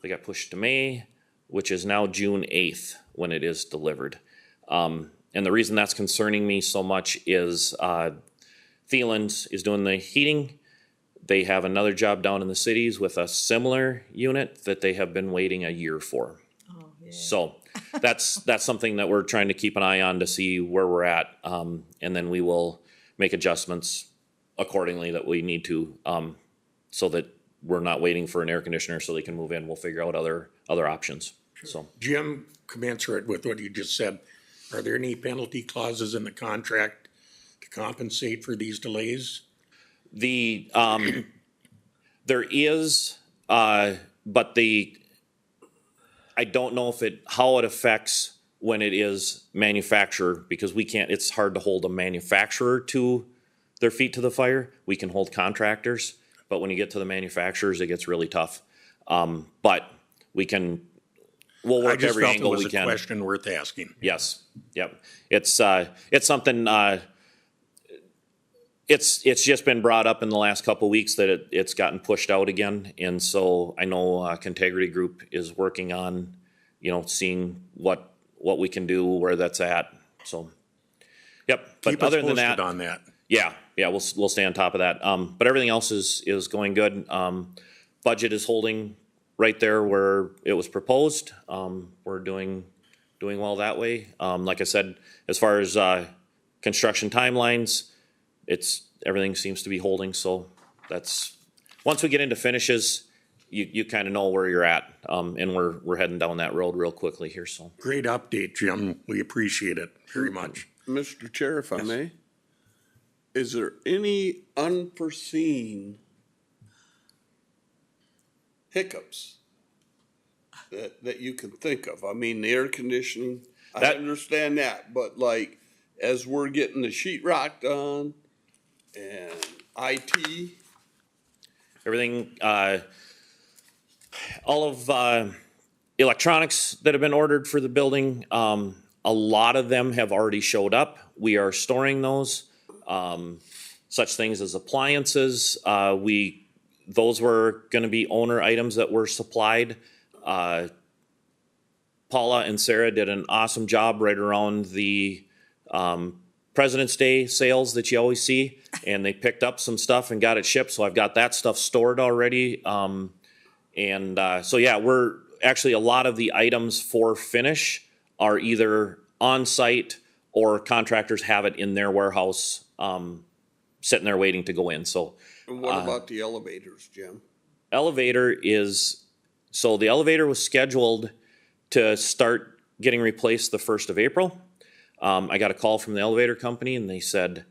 They got pushed to May, which is now June 8th when it is delivered. And the reason that's concerning me so much is Thielen's is doing the heating. They have another job down in the cities with a similar unit that they have been waiting a year for. Oh, yeah. So that's something that we're trying to keep an eye on to see where we're at. And then we will make adjustments accordingly that we need to, so that we're not waiting for an air conditioner so they can move in. We'll figure out other options. Sure. So Jim, commensurate with what you just said, are there any penalty clauses in the contract to compensate for these delays? There is, but I don't know how it affects when it is manufacturer, because it's hard to hold a manufacturer to their feet to the fire. We can hold contractors, but when you get to the manufacturers, it gets really tough. But we'll work every angle we can. I just felt it was a question worth asking. Yes, yep. It's something, it's just been brought up in the last couple of weeks that it's gotten pushed out again. And so I know Contegrity Group is working on, seeing what we can do, where that's at. So, yep. But Keep us other than that, on that. Yeah, we'll stay on top of that. But everything else is going good. Budget is holding right there where it was proposed. We're doing well that way. Like I said, as far as construction timelines, everything seems to be holding. So that's, once we get into finishes, you kind of know where you're at, and we're heading down that road real quickly here. So great update, Jim. We appreciate it very much. Mr. Chair, if I may, is there any unforeseen hiccups that you can think of? I mean, the air conditioning, I understand that, but like, as we're getting the sheetrock done and IT. Everything, all of electronics that have been ordered for the building, a lot of them have already showed up. We are storing those. Such things as appliances, those were going to be owner items that were supplied. Paula and Sarah did an awesome job right around the President's Day sales that you always see, and they picked up some stuff and got it shipped. So I've got that stuff stored already. So yeah, we're actually, a lot of the items for finish are either on site or contractors have it in their warehouse, sitting there waiting to go in. So, and what about the elevators, Jim? The elevator was scheduled to start getting replaced the 1st of April. I got a call from the elevator company and they said,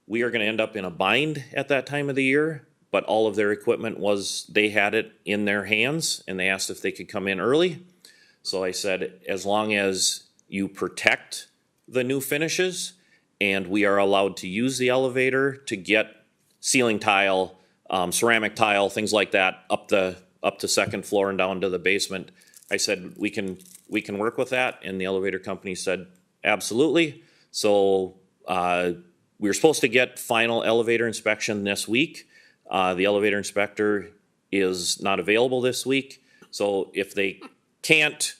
we are going to end up in a bind at that time of the year, but all of their equipment they had it in their hands, and they asked if they could come in early. So I said, as long as you protect the new finishes and we are allowed to use the elevator to get ceiling tile, ceramic tile, things like that up to second floor and down to the basement, I said, we can work with that. And the elevator company said, absolutely. So we were supposed to get final elevator inspection this week. The elevator inspector is not available this week. So if they can't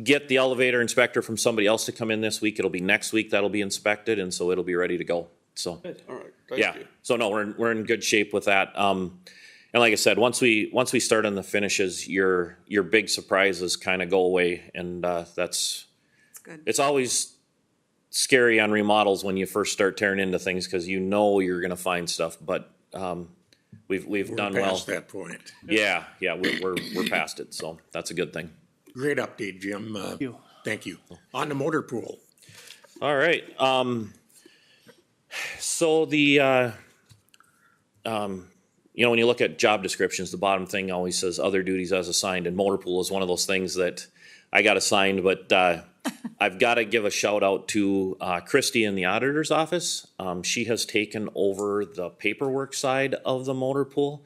get the elevator inspector from somebody else to come in this week, it'll be next week that'll be inspected, and so it'll be ready to go. So, all right, thank yeah. you. So no, we're in good shape with that. And and like I said, once we start on the finishes, your big surprises kind of go away, and that's good. it's always scary on remodels when you first start tearing into things because you know you're going to find stuff, but we've We're done well. past that point. Yeah, we're past it, so that's a good thing. Great update, Jim. Thank you. On the motor pool. All right. So the when you look at job descriptions, the bottom thing always says other duties as assigned, and motor pool is one of those things that I got assigned, but I've got to give a shout out to Christy in the auditor's office. She has taken over the paperwork side of the motor pool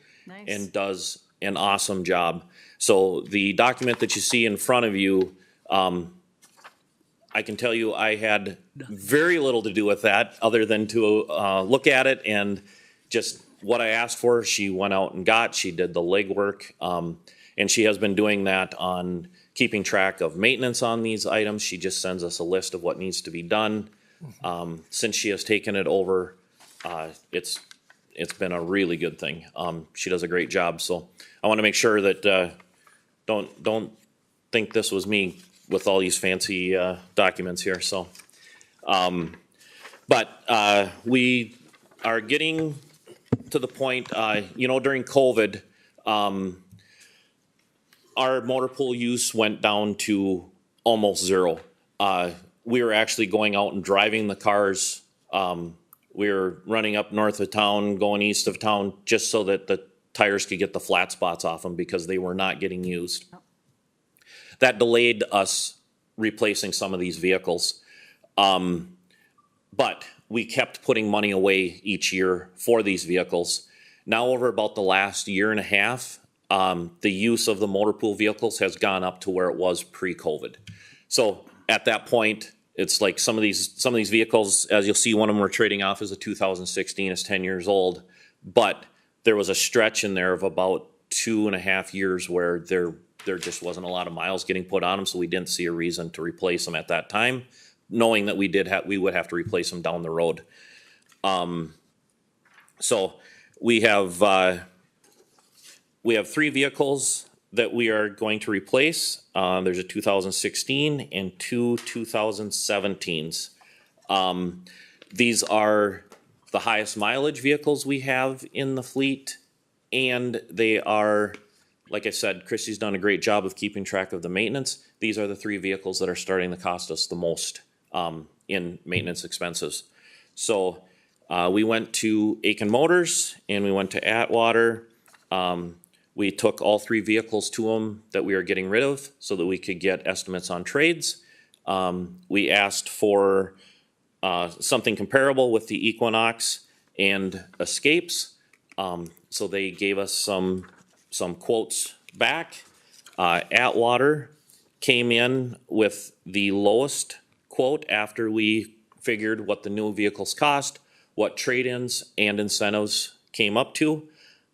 and does an awesome job. So the document that you see in front of you, I can tell you I had very little to do with that other than to look at it and just what I asked for, she went out and got. She did the legwork, and she has been doing that on keeping track of maintenance on these items. She just sends us a list of what needs to be done. Since she has taken it over, it's been a really good thing. She does a great job, so I want to make sure that don't think this was me with all these fancy documents here. So, but we are getting to the point, during COVID, our motor pool use went down to almost zero. We were actually going out and driving the cars. We were running up north of town, going east of town, just so that the tires could get the flat spots off them because they were not getting used. That delayed us replacing some of these vehicles. But we kept putting money away each year for these vehicles. Now over about the last year and a half, the use of the motor pool vehicles has gone up to where it was pre-COVID. So at that point, it's like some of these vehicles, as you'll see, one of them we're trading off is a 2016, is 10 years old. But there was a stretch in there of about 2.5 years where there just wasn't a lot of miles getting put on them, so we didn't see a reason to replace them at that time, knowing that we would have to replace them down the road. So we have 3 vehicles that we are going to replace. There's a 2016 and 2 2017s. These are the highest mileage vehicles we have in the fleet, and they are, like I said, Christy's done a great job of keeping track of the maintenance. These are the 3 vehicles that are starting to cost us the most in maintenance expenses. So we went to Aitkin Motors and we went to Atwater. We took all 3 vehicles to them that we are getting rid of so that we could get estimates on trades. We asked for something comparable with the Equinox and Escapes. So they gave us some quotes back. Atwater came in with the lowest quote after we figured what the new vehicles cost, what trade-ins and incentives came up to.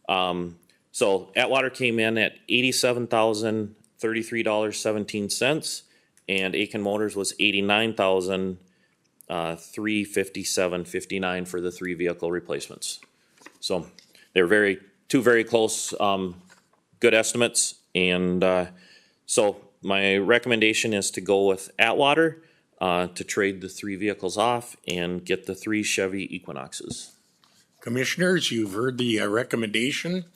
So Atwater came in at $87,033.17, and Aitkin Motors was $89,357.59 for the 3 vehicle replacements. So they're two very close, good estimates, and so my recommendation is to go with Atwater to trade the 3 vehicles off and get the 3 Chevy Equinoxes. Commissioners, you've heard the recommendation.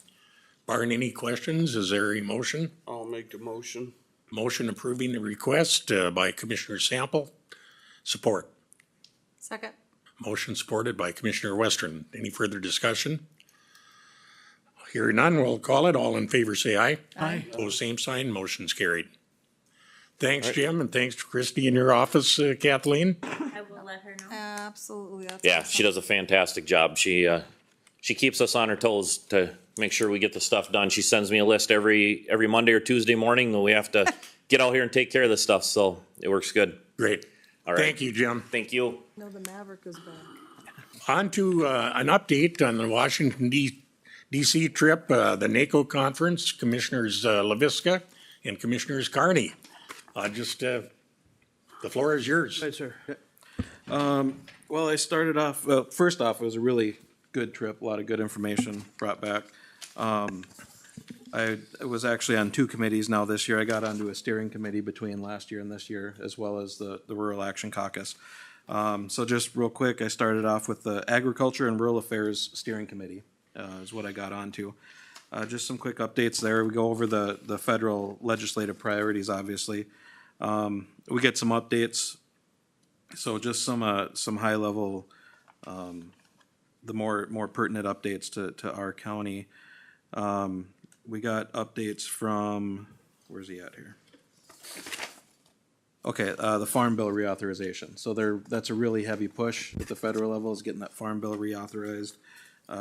Barring any questions, is there a motion? I'll make the motion. Motion approving the request by Commissioner Sample. Support. Second. Motion supported by Commissioner Western. Any further discussion? Hearing none, we'll call it. All in favor say aye. Aye. Opposed, same sign. Motion's carried. Thanks, Jim, and thanks to Christy in your office, Kathleen. I will let her know. Absolutely. That's Yeah, awesome. she does a fantastic job. She keeps us on her toes to make sure we get the stuff done. She sends me a list every Monday or Tuesday morning that we have to get out here and take care of this stuff, so it works good. Great. All right. Thank you, Jim. Thank you. No, the Maverick is back. On to an update on the Washington, D.C. trip, the NACO conference, Commissioners LaVisca and Commissioners Carney. The floor is yours. Right, sir. Well, I started off, first off, it was a really good trip, a lot of good information brought back. I was actually on two committees now this year. I got onto a steering committee between last year and this year, as well as the Rural Action Caucus. So just real quick, I started off with the Agriculture and Rural Affairs Steering Committee, is what I got onto. Just some quick updates there. We go over the federal legislative priorities, obviously. We get some updates. So just some high level, the more pertinent updates to our county. We got updates from, where's he at here? Okay, the Farm Bill reauthorization. So that's a really heavy push at the federal level, is getting that Farm Bill reauthorized.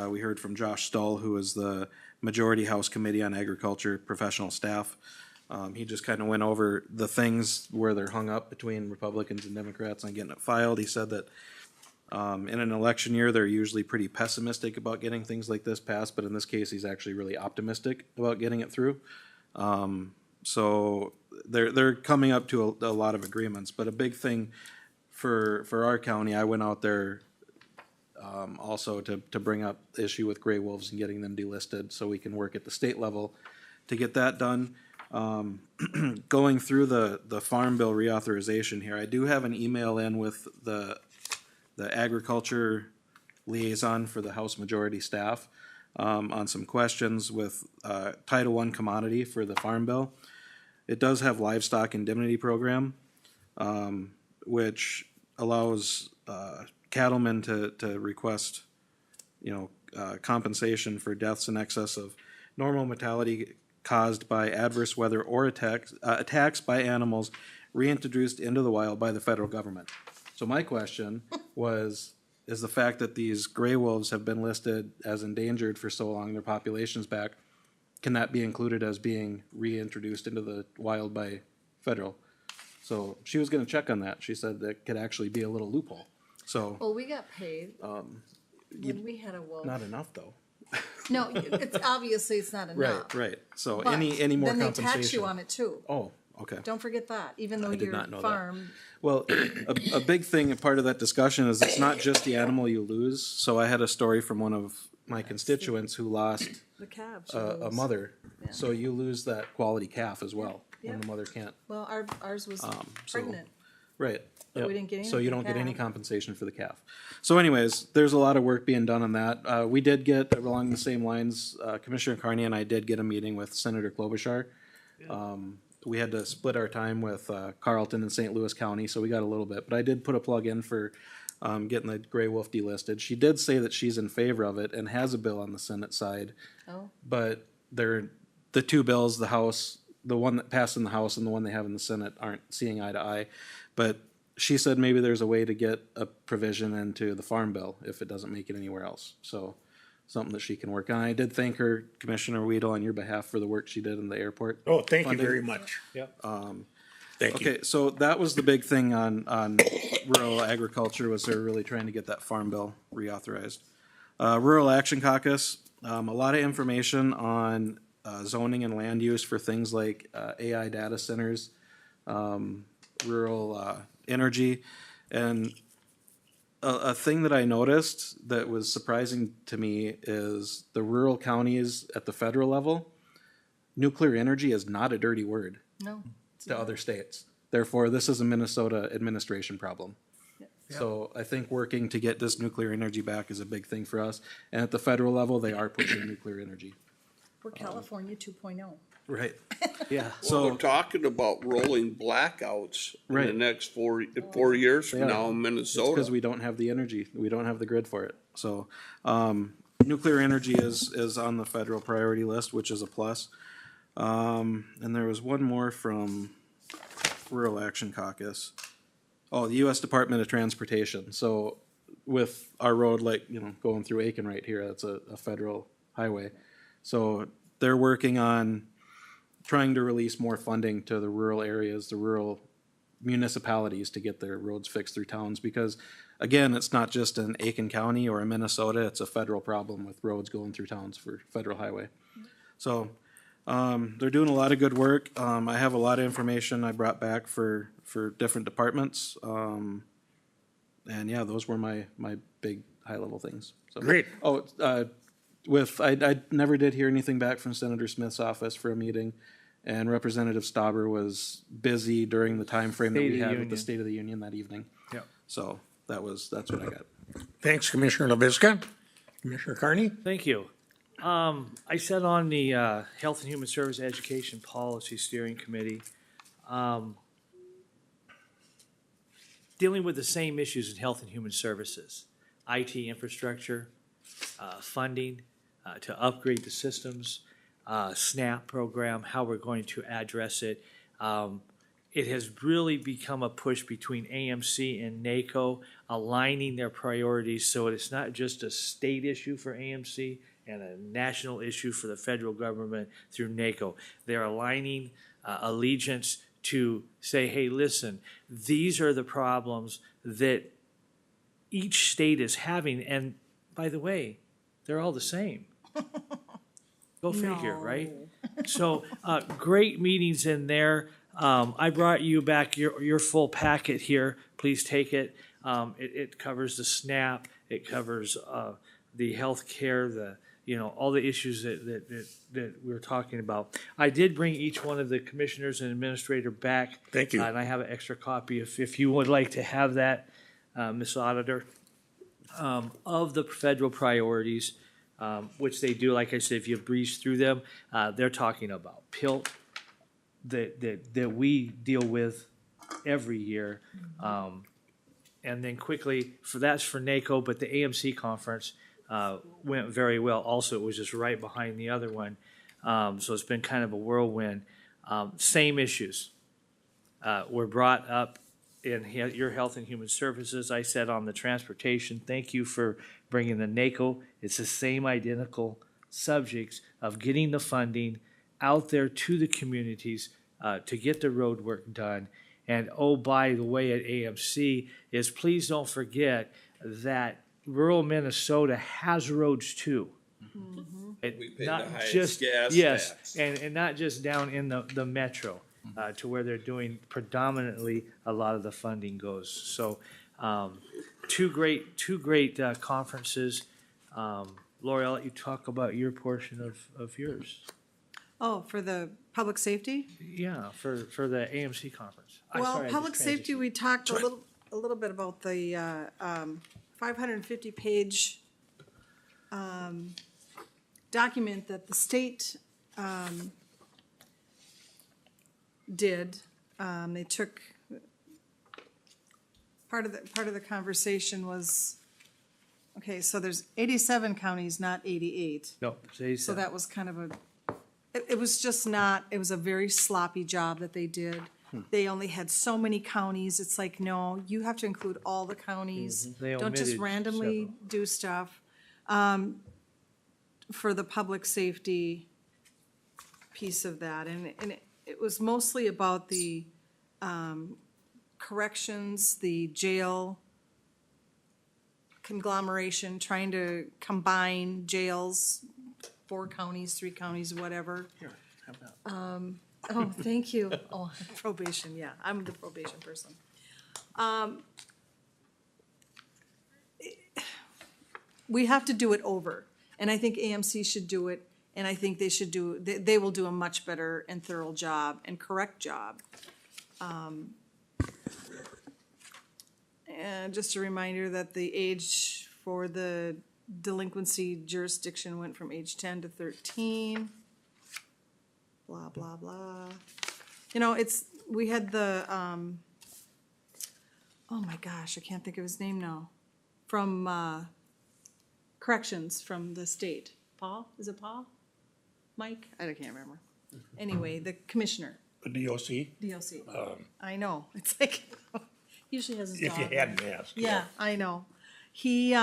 We heard from Josh Stull, who is the Majority House Committee on Agriculture Professional Staff. He just kind of went over the things where they're hung up between Republicans and Democrats on getting it filed. He said that in an election year, they're usually pretty pessimistic about getting things like this passed, but in this case, he's actually really optimistic about getting it through. So they're coming up to a lot of agreements, but a big thing for our county, I went out there also to bring up the issue with gray wolves and getting them delisted, so we can work at the state level to get that done. Going through the Farm Bill reauthorization here, I do have an email in with the agriculture liaison for the House Majority staff on some questions with Title I commodity for the Farm Bill. It does have livestock indemnity program, which allows cattlemen to request, compensation for deaths in excess of normal mortality caused by adverse weather or attacks by animals reintroduced into the wild by the federal government. So my question is the fact that these gray wolves have been listed as endangered for so long, their population's back, can that be included as being reintroduced into the wild by federal? So she was gonna check on that. She said that could actually be a little loophole. So, Well, we got paid when we had a wolf. not enough though. No, it's obviously it's not enough. Right. So But any more then they compensation? tax you on it too. Oh, okay. Don't forget that, even though I did your not know that. farm. Well, a big thing, a part of that discussion is it's not just the animal you lose. So I had a story from one of my constituents who lost The calves. a mother. Yeah. So you lose that quality calf as well when Yep. the mother can't. Well, ours was So- pregnant. Right. But we Yep. didn't get So you anything don't get any back. compensation for the calf. So anyways, there's a lot of work being done on that. We did get, along the same lines, Commissioner Carney and I did get a meeting with Senator Klobuchar. We had to split our time with Carlton and St. Louis County, so we got a little bit. But I did put a plug in for getting the gray wolf delisted. She did say that she's in favor of it and has a bill on the Senate side. Oh, But the two bills, the House, the one that passed in the House and the one they have in the Senate aren't seeing eye to eye. But she said maybe there's a way to get a provision into the Farm Bill if it doesn't make it anywhere else. So something that she can work on. I did thank her, Commissioner Weedle, on your behalf for the work she did in the airport. Oh, thank you funding. very much. Yep. Thank you. Okay, so that was the big thing on rural agriculture, was they're really trying to get that Farm Bill reauthorized. Rural Action Caucus, a lot of information on zoning and land use for things like AI data centers, rural energy, and a thing that I noticed that was surprising to me is the rural counties at the federal level, nuclear energy is not a dirty word no. to other states. Therefore, this is a Minnesota administration problem. So I think working to get this nuclear energy back is a big thing for us. And at the federal level, they are pushing nuclear energy. We're California 2.0. Right. Yeah. So they're So, talking about rolling blackouts in the Right. next 4 years from They are. now in Minnesota. because we don't have the energy, we don't have the grid for it. So, nuclear energy is on the federal priority list, which is a plus. And there was one more from Rural Action Caucus. Oh, the U.S. Department of Transportation. So with our road, like, going through Aitkin right here, that's a federal highway. So they're working on trying to release more funding to the rural areas, the rural municipalities, to get their roads fixed through towns. Because again, it's not just in Aitkin County or in Minnesota, it's a federal problem with roads going through towns for federal highway. So they're doing a lot of good work. I have a lot of information I brought back for different departments. And yeah, those were my big high level things. So, Great. Oh, I never did hear anything back from Senator Smith's office for a meeting, and Representative Stauber was busy during the time frame that State we of the had with the Union. State of the Union that evening. Yep. So that's what I got. Thanks, Commissioner LaVisca. Commissioner Carney? Thank you. I sat on the Health and Human Service Education Policy Steering Committee, dealing with the same issues in health and human services, IT infrastructure, funding to upgrade the systems, SNAP program, how we're going to address it. It has really become a push between AMC and NACO, aligning their priorities so it's not just a state issue for AMC and a national issue for the federal government through NACO. They're aligning allegiance to say, hey, listen, these are the problems that each state is having. And by the way, they're all the same. Go figure, right? So great meetings in there. I brought you back your full packet here. Please take it. It covers the SNAP. It covers the health care, all the issues that we're talking about. I did bring each one of the commissioners and administrator back. Thank you. And I have an extra copy if you would like to have that, Ms. Auditor, of the federal priorities, which they do. Like I said, if you breeze through them, they're talking about PILT that we deal with every year. And then quickly, that's for NACO, but the AMC conference went very well. Also, it was just right behind the other one. So it's been kind of a whirlwind. Same issues were brought up in your Health and Human Services. I said on the transportation, thank you for bringing the NACO. It's the same identical subjects of getting the funding out there to the communities to get the road work done. And oh, by the way, at AMC is please don't forget that rural Minnesota has roads too. We pay Not the highest just gas yes, tax. and not just down in the metro, to where they're doing predominantly a lot of the funding goes. So, two great conferences. Lori, I'll let you talk about your portion of yours. Oh, for the public safety? Yeah, for the AMC conference. Well, public safety, we talked a little bit about the 550-page document that the state did. They took, part of the conversation was, okay, so there's 87 counties, not 88. No, So that was kind of it was just not, it was a very sloppy job that they did. They only had so many counties. It's like, no, you have to include all the counties. They Don't just omitted randomly several. do stuff. For the public safety piece of that, and it was mostly about the corrections, the jail conglomeration, trying to combine jails, 4 counties, 3 counties, whatever. Here, have that. Oh, thank you. Oh, probation, yeah, I'm the probation person. We have to do it over, and I think AMC should do it, and I think they should they will do a much better and thorough job and correct job. And just a reminder that the age for the delinquency jurisdiction went from age 10 to 13. Blah, blah, blah. We had the, oh my gosh, I can't think of his name now. From corrections from the state. Paul? Is it Paul? Mike? I can't remember. Anyway, the commissioner, The DOC? DOC. I know, it's like, usually has his dog. If you hadn't asked. Yeah, I know. He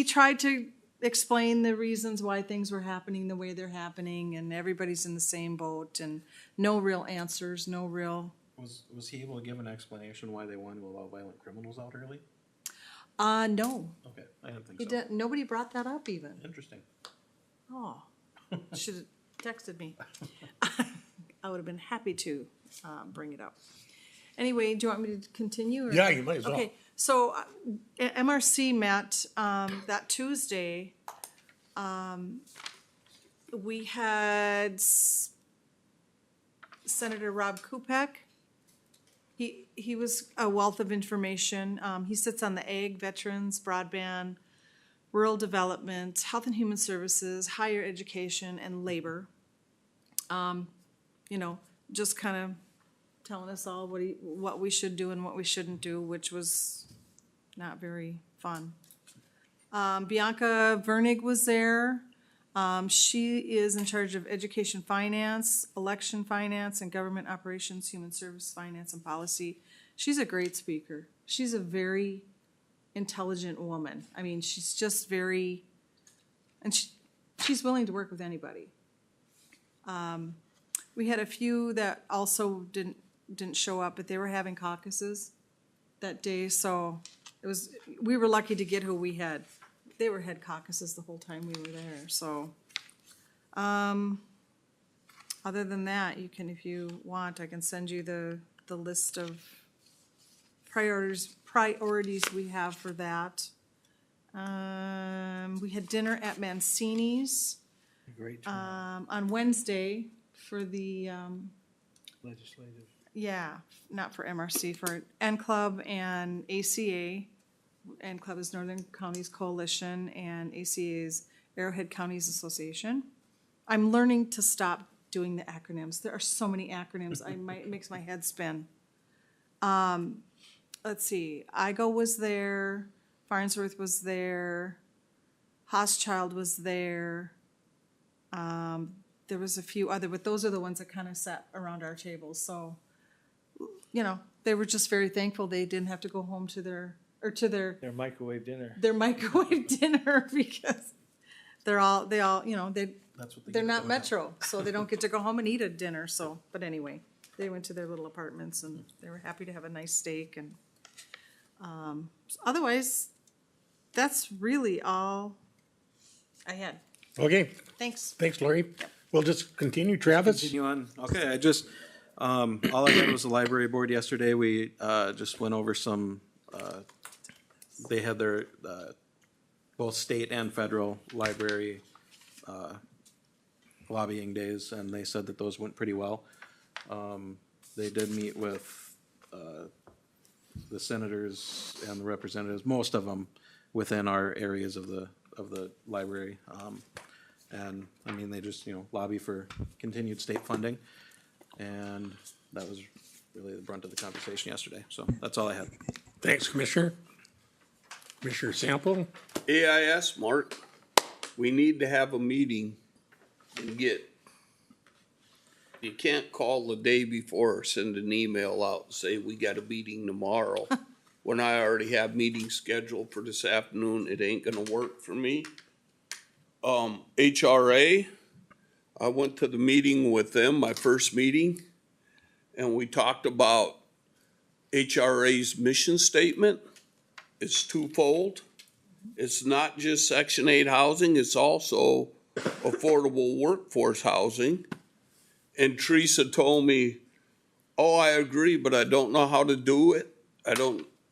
tried to explain the reasons why things were happening the way they're happening, and everybody's in the same boat, and no real answers, no real. Was he able to give an explanation why they wanted to allow violent criminals out early? No. Okay, I didn't think He so. did, nobody brought that up even. Interesting. Oh, should have texted me. I would have been happy to bring it up. Anyway, do you want me to continue? Or? Yeah, you might as well. Okay, so MRC met that Tuesday We had Senator Rob Kupek. He was a wealth of information. He sits on the Ag, Veterans, Broadband, Rural Development, Health and Human Services, Higher Education, and Labor. You know, just kind of telling us all what we should do and what we shouldn't do, which was not very fun. Bianca Vernig was there. She is in charge of education finance, election finance, and government operations, human service finance, and policy. She's a great speaker. She's a very intelligent woman. I mean, she's just very, and she's willing to work with anybody. We had a few that also didn't show up, but they were having caucuses that day, so we were lucky to get who we had. They had caucuses the whole time we were there, so. Other than that, you can, if you want, I can send you the list of priorities we have for that. We had dinner at Mancini's, Great. on Wednesday for the, Legislative. yeah, not for MRC, for N Club and ACA. N Club is Northern Counties Coalition, and ACA is Arrowhead Counties Association. I'm learning to stop doing the acronyms. There are so many acronyms. It makes my head spin. Let's see. IGO was there. Farnsworth was there. Hauschild was there. There was a few other, but those are the ones that kind of sat around our tables. So, you know, they were just very thankful they didn't have to go home to their microwave dinner. their microwave dinner because they all, you know, they're not Metro, so they don't get to go home and eat a dinner. So, but anyway, they went to their little apartments and they were happy to have a nice steak. And otherwise, that's really all I had. Okay, Thanks. thanks, Lori. We'll just continue. Travis? Continue on. Okay, I just, all I had was the library board yesterday. We just went over some, they had their, both state and federal library lobbying days, and they said that those went pretty well. They did meet with the senators and the representatives, most of them within our areas of the library. And I mean, they just, you know, lobby for continued state funding. And that was really the brunt of the conversation yesterday. So that's all I had. Thanks, Commissioner. Commissioner Sample? AIS, Mark, we need to have a meeting and you can't call the day before or send an email out and say, we got a meeting tomorrow. When I already have meetings scheduled for this afternoon, it ain't gonna work for me. HRA, I went to the meeting with them, my first meeting, and we talked about HRA's mission statement. It's twofold. It's not just Section 8 housing, it's also affordable workforce housing. And Teresa told me, oh, I agree, but I don't know how to do it.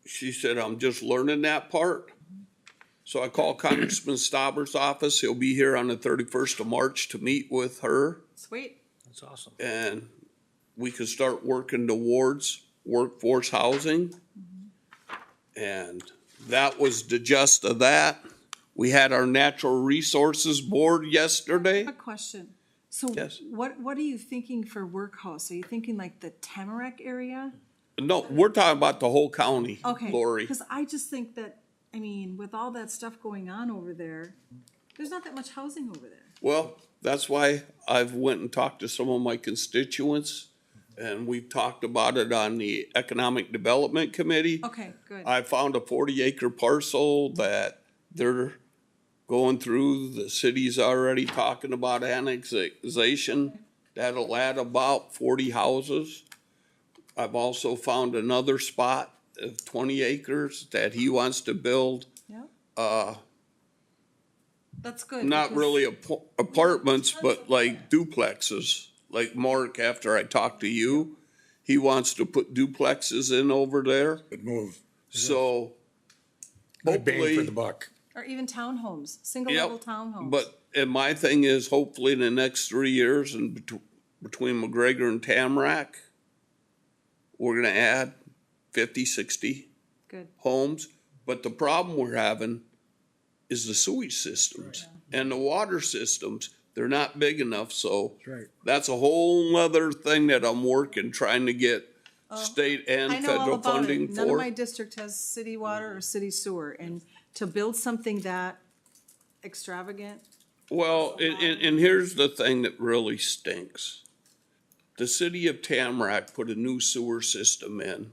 She said, I'm just learning that part. So I called Congressman Stauber's office. He'll be here on the 31st of March to meet with her. Sweet. That's awesome. And we can start working towards workforce housing. And that was the gist of that. We had our Natural Resources Board yesterday. A question. So Yes. what are you thinking for workhouse? Are you thinking like the Tamarack area? No, we're talking about the whole county, Okay. Lori. Because I just think that, I mean, with all that stuff going on over there, there's not that much housing over there. Well, that's why I've went and talked to some of my constituents, and we've talked about it on the Economic Development Committee. Okay, good. I found a 40-acre parcel that they're going through. The city's already talking about annexation. That'll add about 40 houses. I've also found another spot of 20 acres that he wants to build. Yeah. That's good. Not because- really apartments, but like duplexes. Like Mark, after I talked to you, he wants to put duplexes in over there. Good move. So Good bang for hopefully, the buck. Or even townhomes, single-level townhomes. And my thing is, hopefully in the next 3 years, and between McGregor and Tamarack, we're gonna add 50, 60 Good. homes. But the problem we're having is the sewage systems and the water systems. They're not big enough, so that's a whole other thing that I'm working, trying to get state and I know all federal about funding it. None of for. my district has city water or city sewer, and to build something that extravagant, Well, and here's the thing that really stinks. The city of Tamarack put a new sewer system in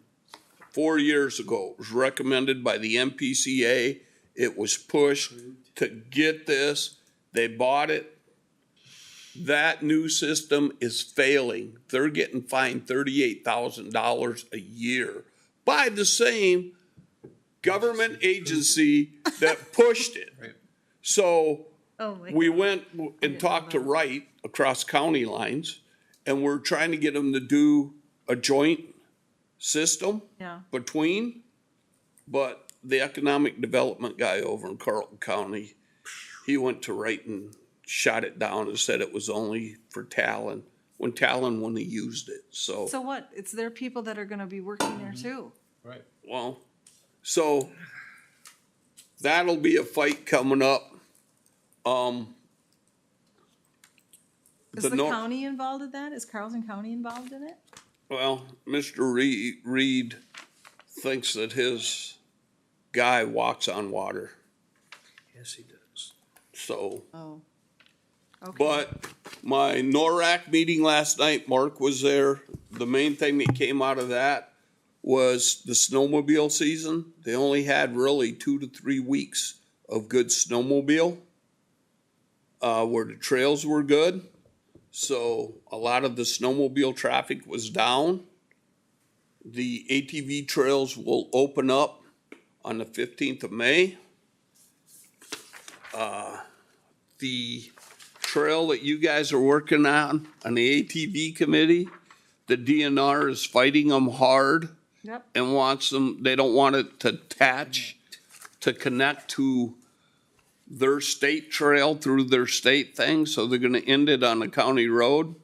4 years ago. It was recommended by the MPCA. It was pushed to get this. They bought it. That new system is failing. They're getting fined $38,000 a year by the same government agency that pushed it. So we went and talked to Wright across county lines, and we're trying to get them to do a joint system yeah. between, but the economic development guy over in Carlton County, he went to Wright and shot it down and said it was only for Talon, when Talon wouldn't have used it, so. So what? It's their people that are gonna be working there too. Well, so that'll be a fight coming up. Is the county involved in that? Is Carlton County involved in it? Well, Mr. Reed thinks that his guy walks on water, Yes, he does. so. Oh. Okay. But my NORAC meeting last night, Mark was there. The main thing that came out of that was the snowmobile season. They only had really 2 to 3 weeks of good snowmobile, where the trails were good. So a lot of the snowmobile traffic was down. The ATV trails will open up on the 15th of May. The trail that you guys are working on the ATV committee, the DNR is fighting them hard. Yep. And wants them, they don't want it to attach, to connect to their state trail through their state thing, so they're gonna end it on a county road.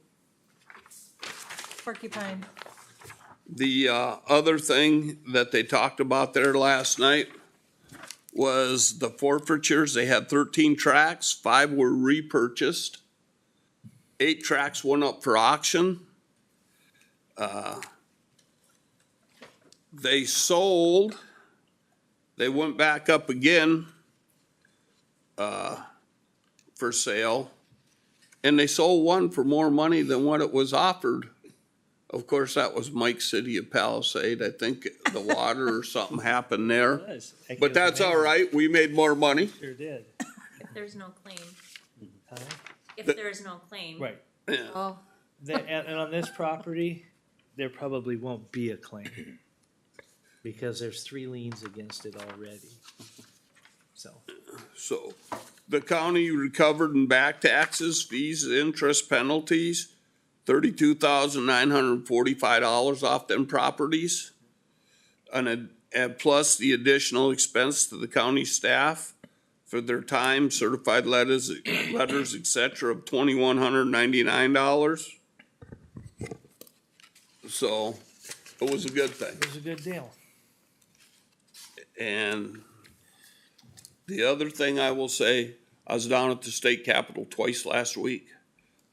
Porcupine. The other thing that they talked about there last night was the forfeitures. They had 13 tracks, 5 were repurchased. 8 tracks went up for auction. They sold, they went back up again for sale, and they sold one for more money than what it was offered. Of course, that was Mike's City of Palisade. I think the water or something happened there. But that's all right. We made more money. Sure did. If there's no claim. Huh? If there's no claim. Right. Yeah. Oh, And on this property, there probably won't be a claim. Because there's 3 liens against it already. So the county recovered in back taxes, fees, interest, penalties, $32,945 off them properties. And plus the additional expense to the county staff for their time, certified letters, et cetera, of $2,199. So it was a good thing. It was a good deal. And the other thing I will say, I was down at the state capitol twice last week.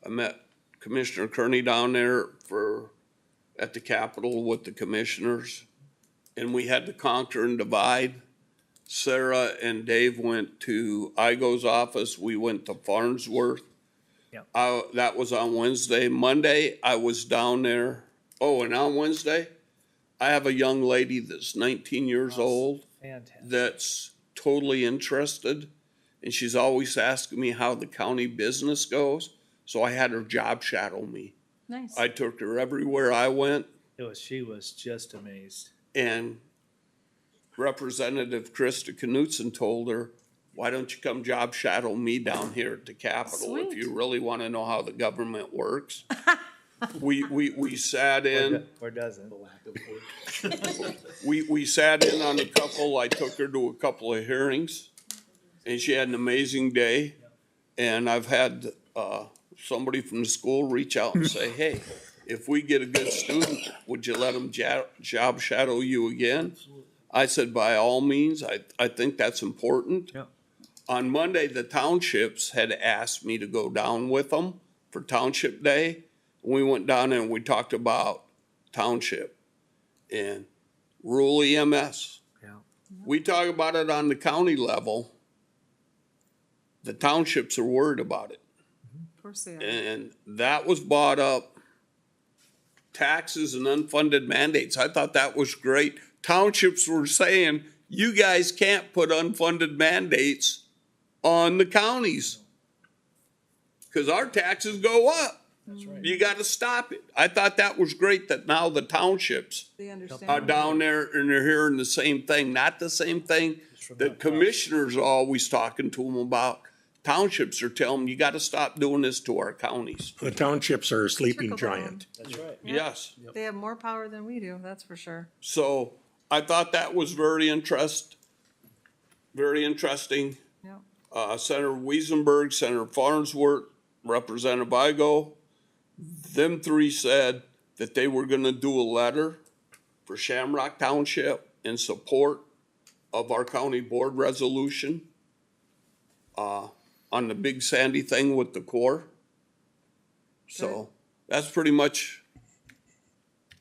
I met Commissioner Kearney down there at the Capitol with the commissioners, and we had to conquer and divide. Sarah and Dave went to Igo's office. We went to Farnsworth. Yep. That was on Wednesday. Monday, I was down there. Oh, and on Wednesday, I have a young lady that's 19 years old. Fantastic. That's totally interested, and she's always asking me how the county business goes. So I had her job shadow me. nice. I took her everywhere I went, She was just amazed. and Representative Krista Knutson told her, "Why don't you come job shadow me down here at the Capitol if Sweet. you really want to know how the government works?" We sat in. Or doesn't. We sat in on a couple, I took her to a couple of hearings, and she had an amazing day. And I've had, somebody from the school reach out and say, hey, if we get a good student, would you let them job shadow you again? I said, by all means, I think that's important. Yep. On Monday, the townships had asked me to go down with them for Township Day. We went down and we talked about township and rural EMS. Yeah. We talk about it on the county level. The townships are worried about it. Of course they are. And that was brought up. Taxes and unfunded mandates. I thought that was great. Townships were saying, you guys can't put unfunded mandates on the counties. Because our taxes go up. That's right. You gotta stop it. I thought that was great that now the townships They understand. are down there and they're hearing the same thing. Not the same thing that commissioners are always talking to them about. Townships are telling them, you gotta stop doing this to our counties. The townships are a sleeping Trickle down. giant. That's right. Yes. They have more power than we do, that's for sure. So I thought that was very interesting. Yep. Senator Weisenberg, Senator Farnsworth, Representative Igo, them three said that they were gonna do a letter for Shamrock Township in support of our county board resolution on the Big Sandy thing with the Corps. So that's pretty much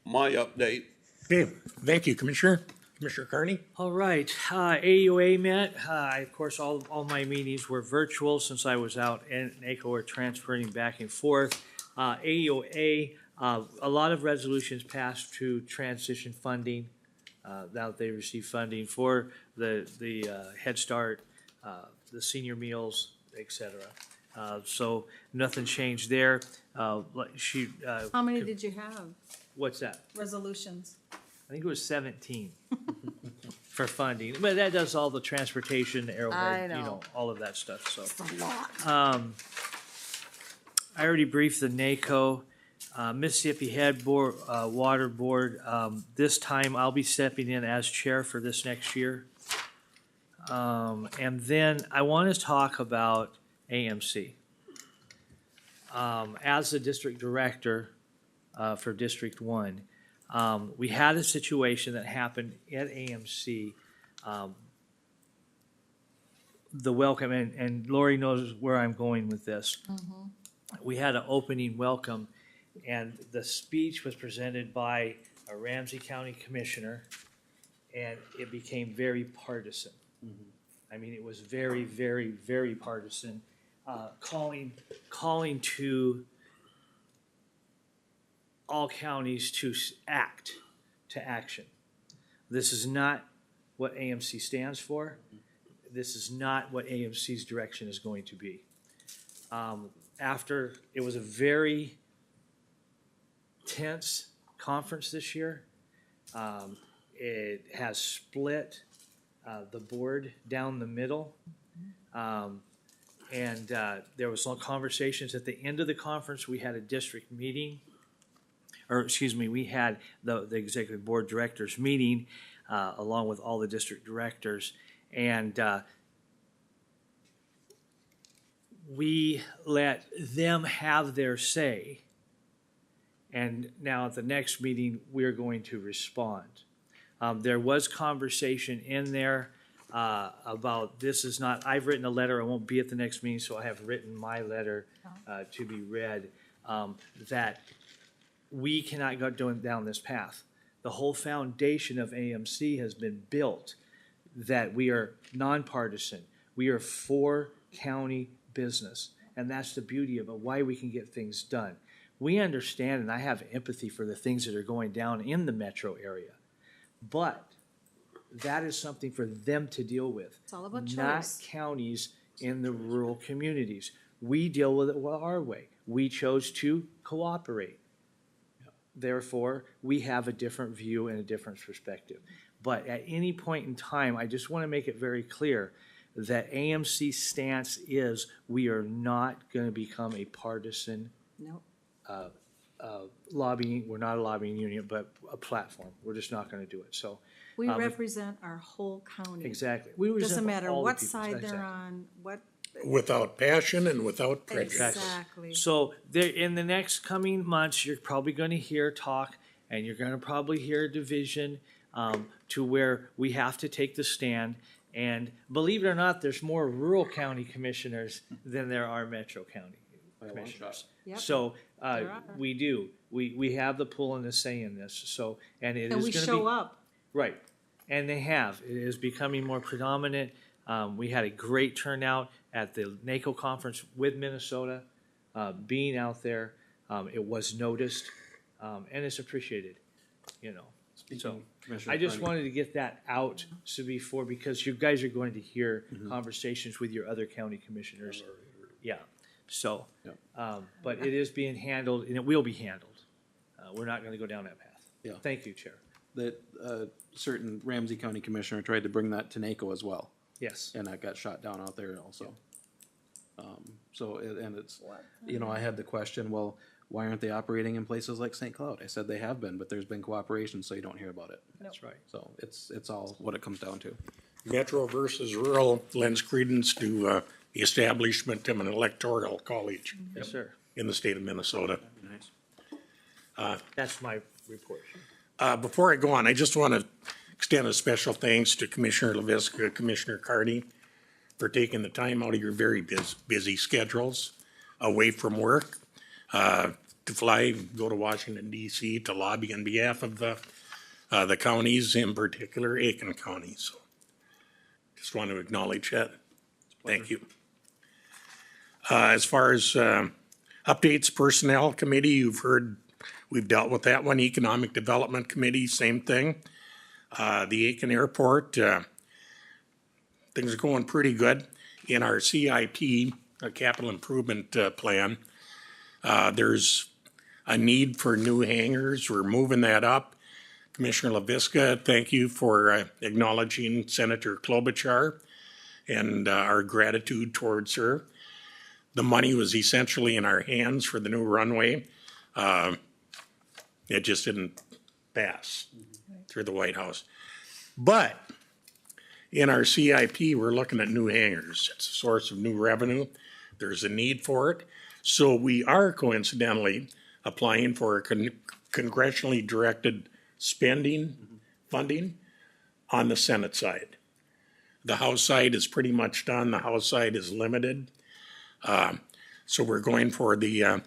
my update. Okay, thank you, Commissioner. Commissioner Carney? All right, AUA met. Of course, all my meetings were virtual since I was out in NACO or transferring back and forth. AUA, a lot of resolutions passed to transition funding. Now they receive funding for the Head Start, the senior meals, et cetera. So nothing changed there. How many did you have? What's that? Resolutions. I think it was 17 for funding, but that does all the transportation, the arrowhead, I you know. know, all of that stuff, so. It's a lot. I already briefed the NACO, Mississippi Head Board, Water Board. This time I'll be stepping in as chair for this next year. And then I want to talk about AMC. As the district director for District 1, we had a situation that happened at AMC. The welcome, and Lori knows where I'm going with this. We had an opening welcome, and the speech was presented by a Ramsey County Commissioner, and it became very partisan. I mean, it was very, very, very partisan, calling to all counties to act, to action. This is not what AMC stands for. This is not what AMC's direction is going to be. After, it was a very tense conference this year. It has split the board down the middle. And there was some conversations at the end of the conference. We had a district meeting, or excuse me, we had the executive board directors meeting along with all the district directors. And we let them have their say. And now at the next meeting, we're going to respond. There was conversation in there about this is not, I've written a letter, I won't be at the next meeting, so I have written my letter to be read, that we cannot go down this path. The whole foundation of AMC has been built that we are nonpartisan. We are for county business, and that's the beauty of it, why we can get things done. We understand, and I have empathy for the things that are going down in the metro area, but that is something for them to deal with. It's all about Not choice. counties in the rural communities. We deal with it our way. We chose to cooperate. Therefore, we have a different view and a different perspective. But at any point in time, I just want to make it very clear that AMC's stance is we are not going to become a partisan Nope. lobbying, we're not a lobbying union, but a platform. We're just not gonna do it, so. We Um, represent our whole county. Exactly. We Doesn't represent matter all the what people. side they're Exactly. on, what, Without passion and without prejudice. exactly. So there, in the next coming months, you're probably gonna hear talk, and you're gonna probably hear division, to where we have to take the stand. And believe it or not, there's more rural county commissioners than there are metro county commissioners. Yep. So, There are. we do, we have the pull and the say in this, so, and it is And gonna we be. show up. Right, and they have. It is becoming more predominant. We had a great turnout at the NACO conference with Minnesota. Being out there, it was noticed, and it's appreciated, you know. So, Commissioner I just Carney. wanted to get that out so before, because you guys are going to hear conversations with your other county commissioners. Yeah, so, but it is being handled, and it will be handled. We're not gonna go down that path. Yeah. Thank you, Chair. That certain Ramsey County commissioner tried to bring that to NACO as well, Yes. and that got shot down out there also. And it's, you know, I had the question, well, why aren't they operating in places like St. Cloud? I said they have been, but there's been cooperation, so you don't hear about it. That's right. So it's all what it comes down to. Metro versus rural lends credence to the establishment of an electoral college Yes, sir. in the state of Minnesota. Nice. That's my report. Before I go on, I just want to extend a special thanks to Commissioner LaVisca, Commissioner Carney, for taking the time out of your very busy schedules away from work to fly, go to Washington DC to lobby on behalf of the counties, in particular Aitkin County. So just want to acknowledge that. Thank you. As far as updates, Personnel Committee, you've heard, we've dealt with that one. Economic Development Committee, same thing. The Aitkin Airport, things are going pretty good. In our CIP, Capital Improvement Plan, there's a need for new hangars. We're moving that up. Commissioner LaVisca, thank you for acknowledging Senator Klobuchar and our gratitude towards her. The money was essentially in our hands for the new runway. It just didn't pass through the White House. But in our CIP, we're looking at new hangars. It's a source of new revenue. There's a need for it. So we are coincidentally applying for a congressionally directed spending funding on the Senate side. The House side is pretty much done. The House side is limited. So we're going for the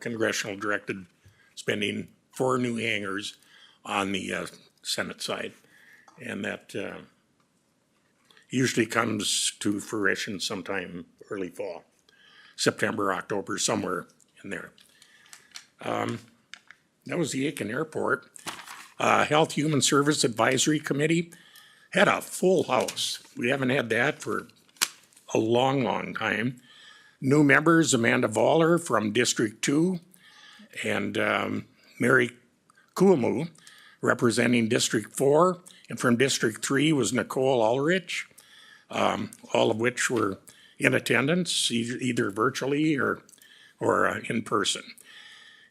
congressional directed spending for new hangars on the Senate side. And that usually comes to fruition sometime early fall, September, October, somewhere in there. That was the Aitkin Airport. Health Human Service Advisory Committee had a full house. We haven't had that for a long, long time. New members, Amanda Voller from District 2 and Mary Kuamu representing District 4. And from District 3 was Nicole Ulrich, all of which were in attendance, either virtually or in person.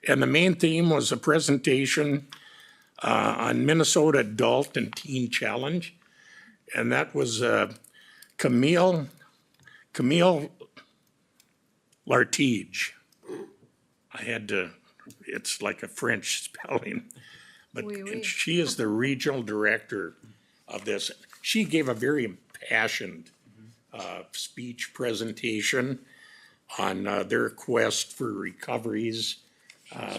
And the main theme was a presentation on Minnesota Adult and Teen Challenge. And that was Camille Lartige. I had to, it's like a French spelling. But and she is the regional director of this. She gave a very impassioned speech presentation on their quest for recoveries,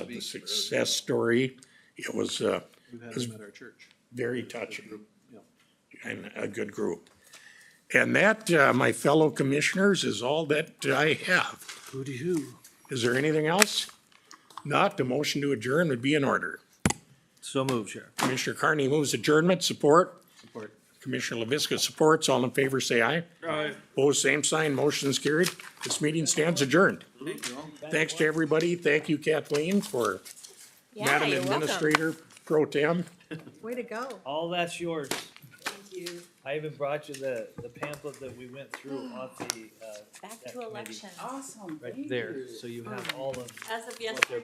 the success story. It was We've had them at our church. very touching Yeah. and a good group. And that, my fellow commissioners, is all that I have. Hooty-hoo. Is there anything else? Not, the motion to adjourn would be in order. So moved, Chair. Commissioner Carney moves adjournment. Support? Support. Commissioner LaVisca supports. All in favor, say aye. Aye. Opposed, same sign. Motion is carried. This meeting stands adjourned. Thanks to everybody. Thank you, Kathleen, for Madam you're welcome. Administrator Pro Tem. Way to go. All that's yours. Thank you. I even brought you the pamphlet that we went through off the, Back that to committee. election. Awesome. Right there, so you have all of As of yesterday.